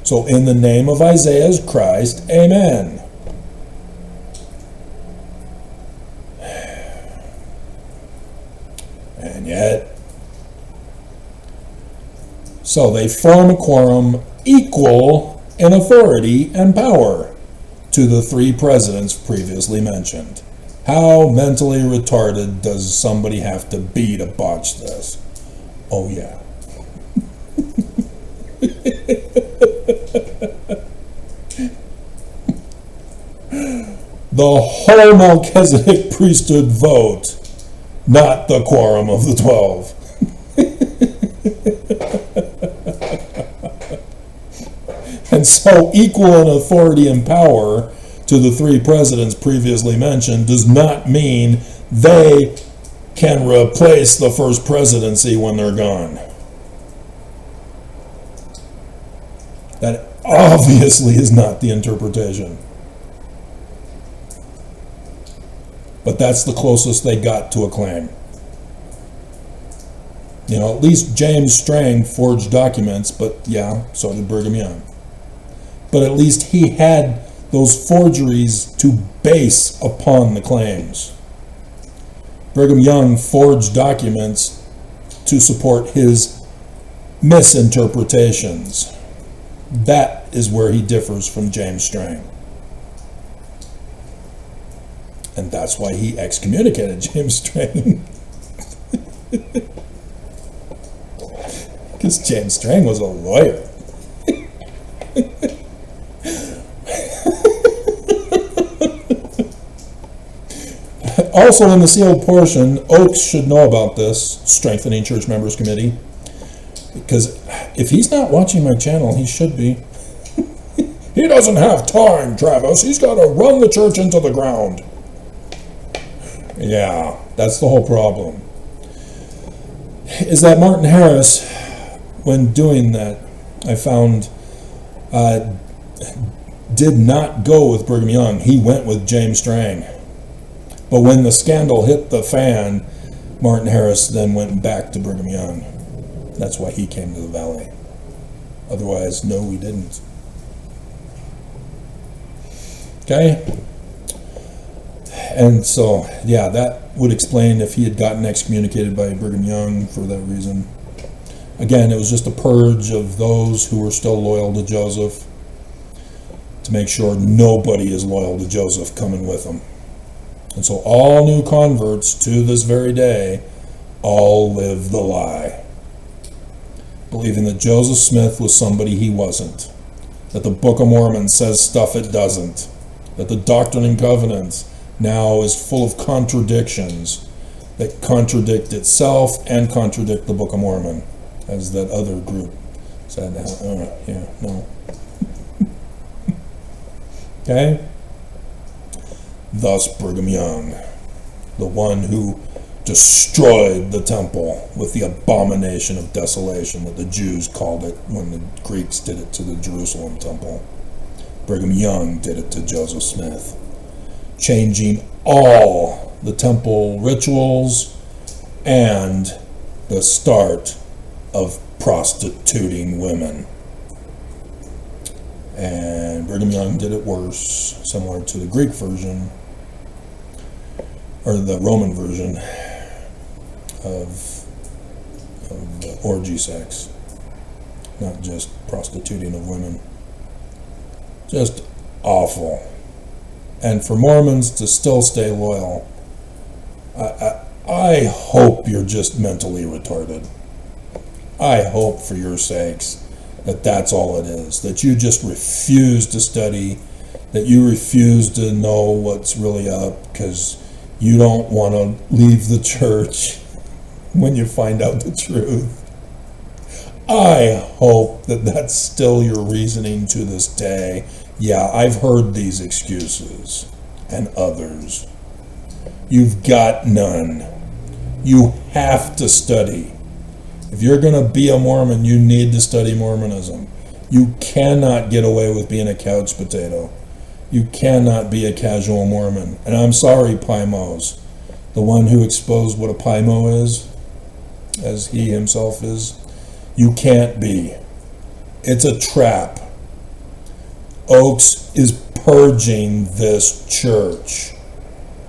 So in the name of Isaiah's Christ, amen. And yet, so they form a quorum equal in authority and power to the 3 presidents previously mentioned. How mentally retarded does somebody have to be to botch this? Oh yeah. The whole Melchizedek priesthood vote, not the quorum of the 12. And so equal in authority and power to the 3 presidents previously mentioned does not mean they can replace the first presidency when they're gone. That obviously is not the interpretation. But that's the closest they got to a claim. You know, at least James Strang forged documents, but yeah, so did Brigham Young. But at least he had those forgeries to base upon the claims. Brigham Young forged documents to support his misinterpretations. That is where he differs from James Strang. And that's why he excommunicated James Strang. Because James Strang was a lawyer. Also in the sealed portion, Oakes should know about this, Strengthening Church Members Committee, because if he's not watching my channel, he should be. He doesn't have time, Travis. He's got to run the church into the ground. Yeah, that's the whole problem. Is that Martin Harris, when doing that, I found, did not go with Brigham Young. He went with James Strang. But when the scandal hit the fan, Martin Harris then went back to Brigham Young. That's why he came to the Valley. Otherwise, no, we didn't. Okay? And so, yeah, that would explain if he had gotten excommunicated by Brigham Young for that reason. Again, it was just a purge of those who were still loyal to Joseph, to make sure nobody is loyal to Joseph coming with him. And so all new converts to this very day all live the lie, believing that Joseph Smith was somebody he wasn't, that the Book of Mormon says stuff it doesn't, that the Doctrine and Covenants now is full of contradictions that contradict itself and contradict the Book of Mormon, as that other group said. No. Okay? Thus Brigham Young, the one who destroyed the temple with the abomination of desolation that the Jews called it when the Greeks did it to the Jerusalem temple. Brigham Young did it to Joseph Smith, changing all the temple rituals and the start of prostituting women. And Brigham Young did it worse, similar to the Greek version, or the Roman version of orgy sex, not just prostituting of women. Just awful. And for Mormons to still stay loyal, I hope you're just mentally retarded. I hope for your sakes that that's all it is, that you just refuse to study, that you refuse to know what's really up because you don't want to leave the church when you find out the truth. I hope that that's still your reasoning to this day. Yeah, I've heard these excuses and others. You've got none. You have to study. If you're going to be a Mormon, you need to study Mormonism. You cannot get away with being a couch potato. You cannot be a casual Mormon. And I'm sorry, Pymos, the one who exposed what a Pymo is, as he himself is. You can't be. It's a trap. Oaks is purging this church.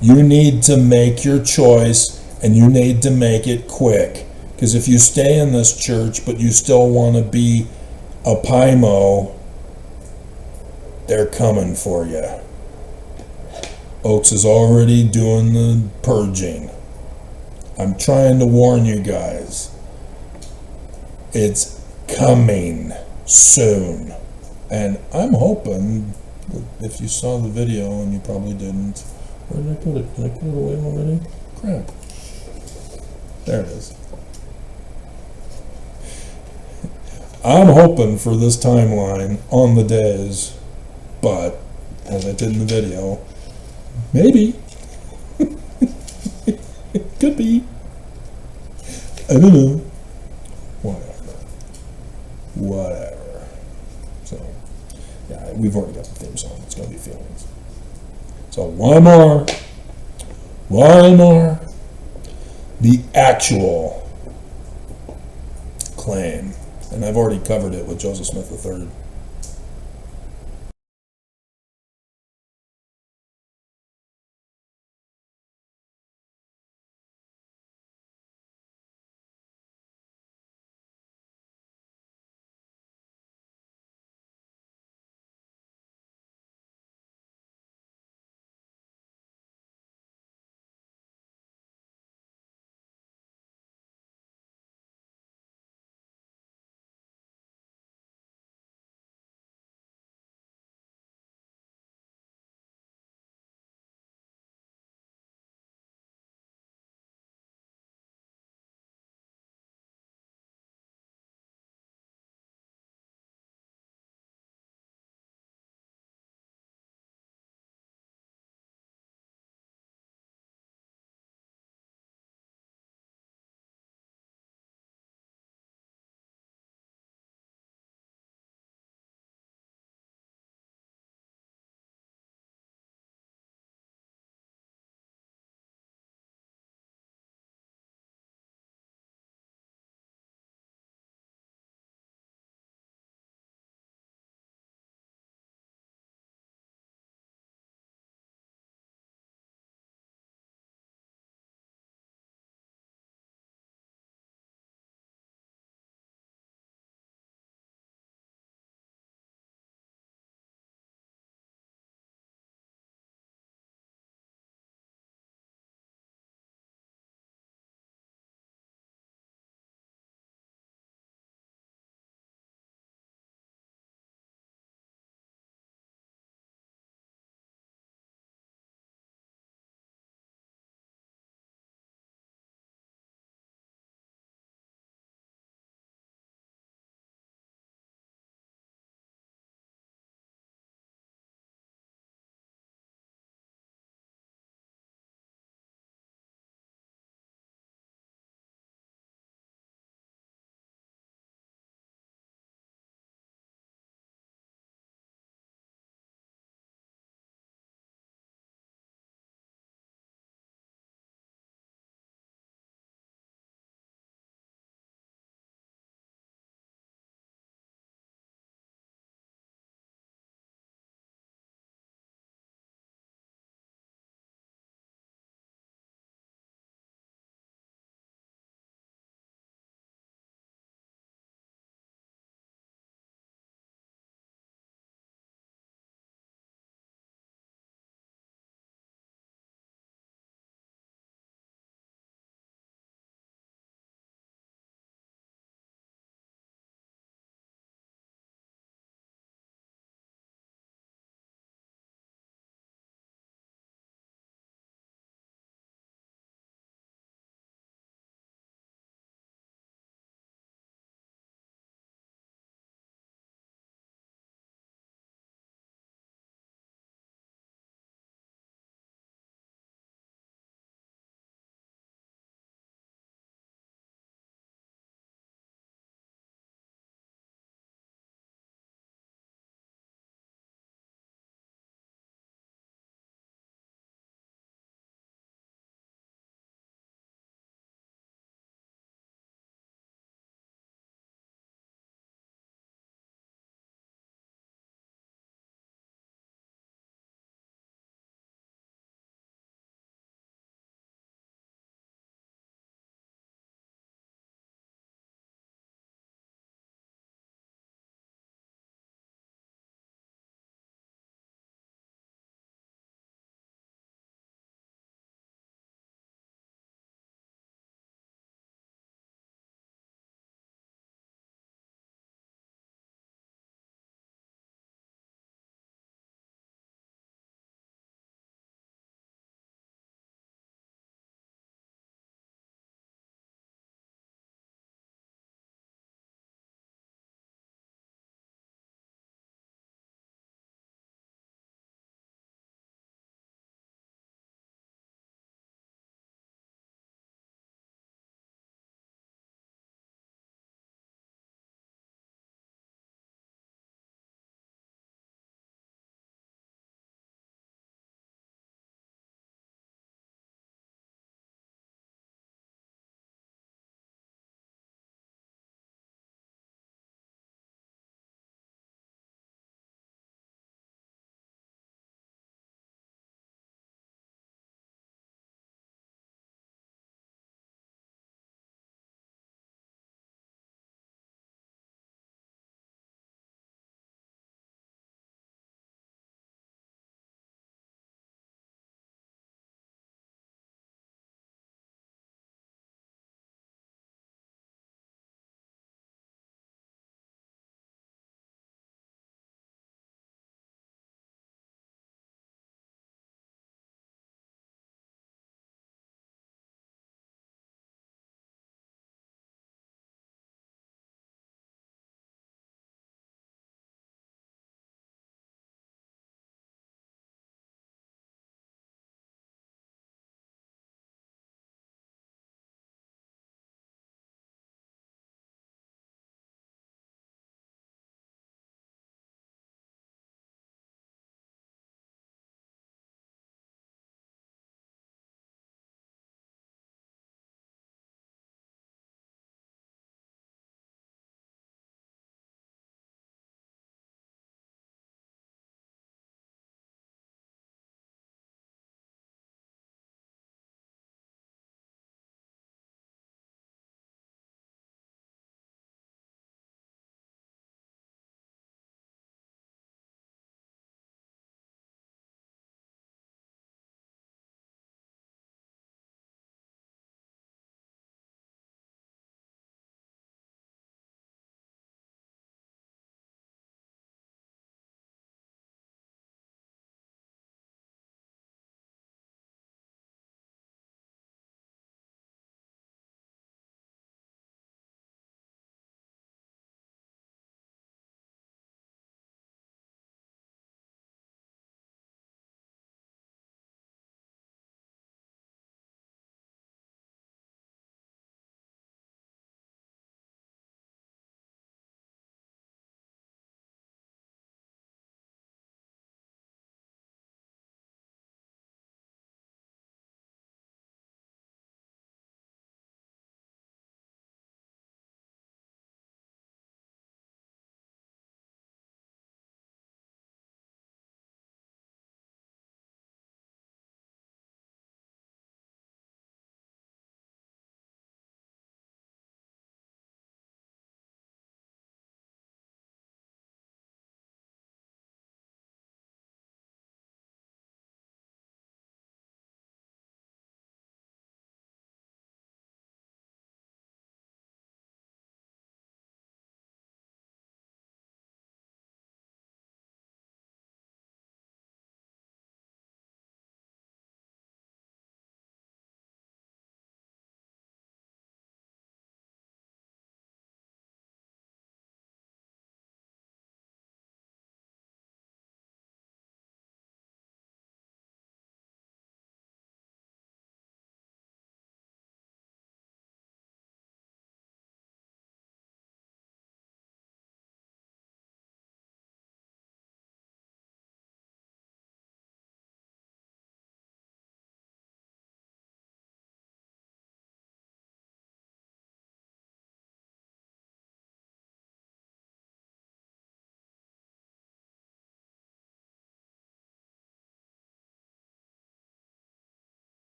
You need to make your choice, and you need to make it quick. Because if you stay in this church, but you still want to be a Pymo, they're coming for you. Oaks is already doing the purging. I'm trying to warn you guys. It's coming soon. And I'm hoping that if you saw the video, and you probably didn't, where did I put it? Did I put it away already? Crap. There it is. I'm hoping for this timeline on the days, but as I did in the video, maybe. It could be. I don't know. Whatever. So, yeah, we've already got the theme song. It's going to be feelings. So, one more. The actual claim. And I've already covered it with Joseph Smith III.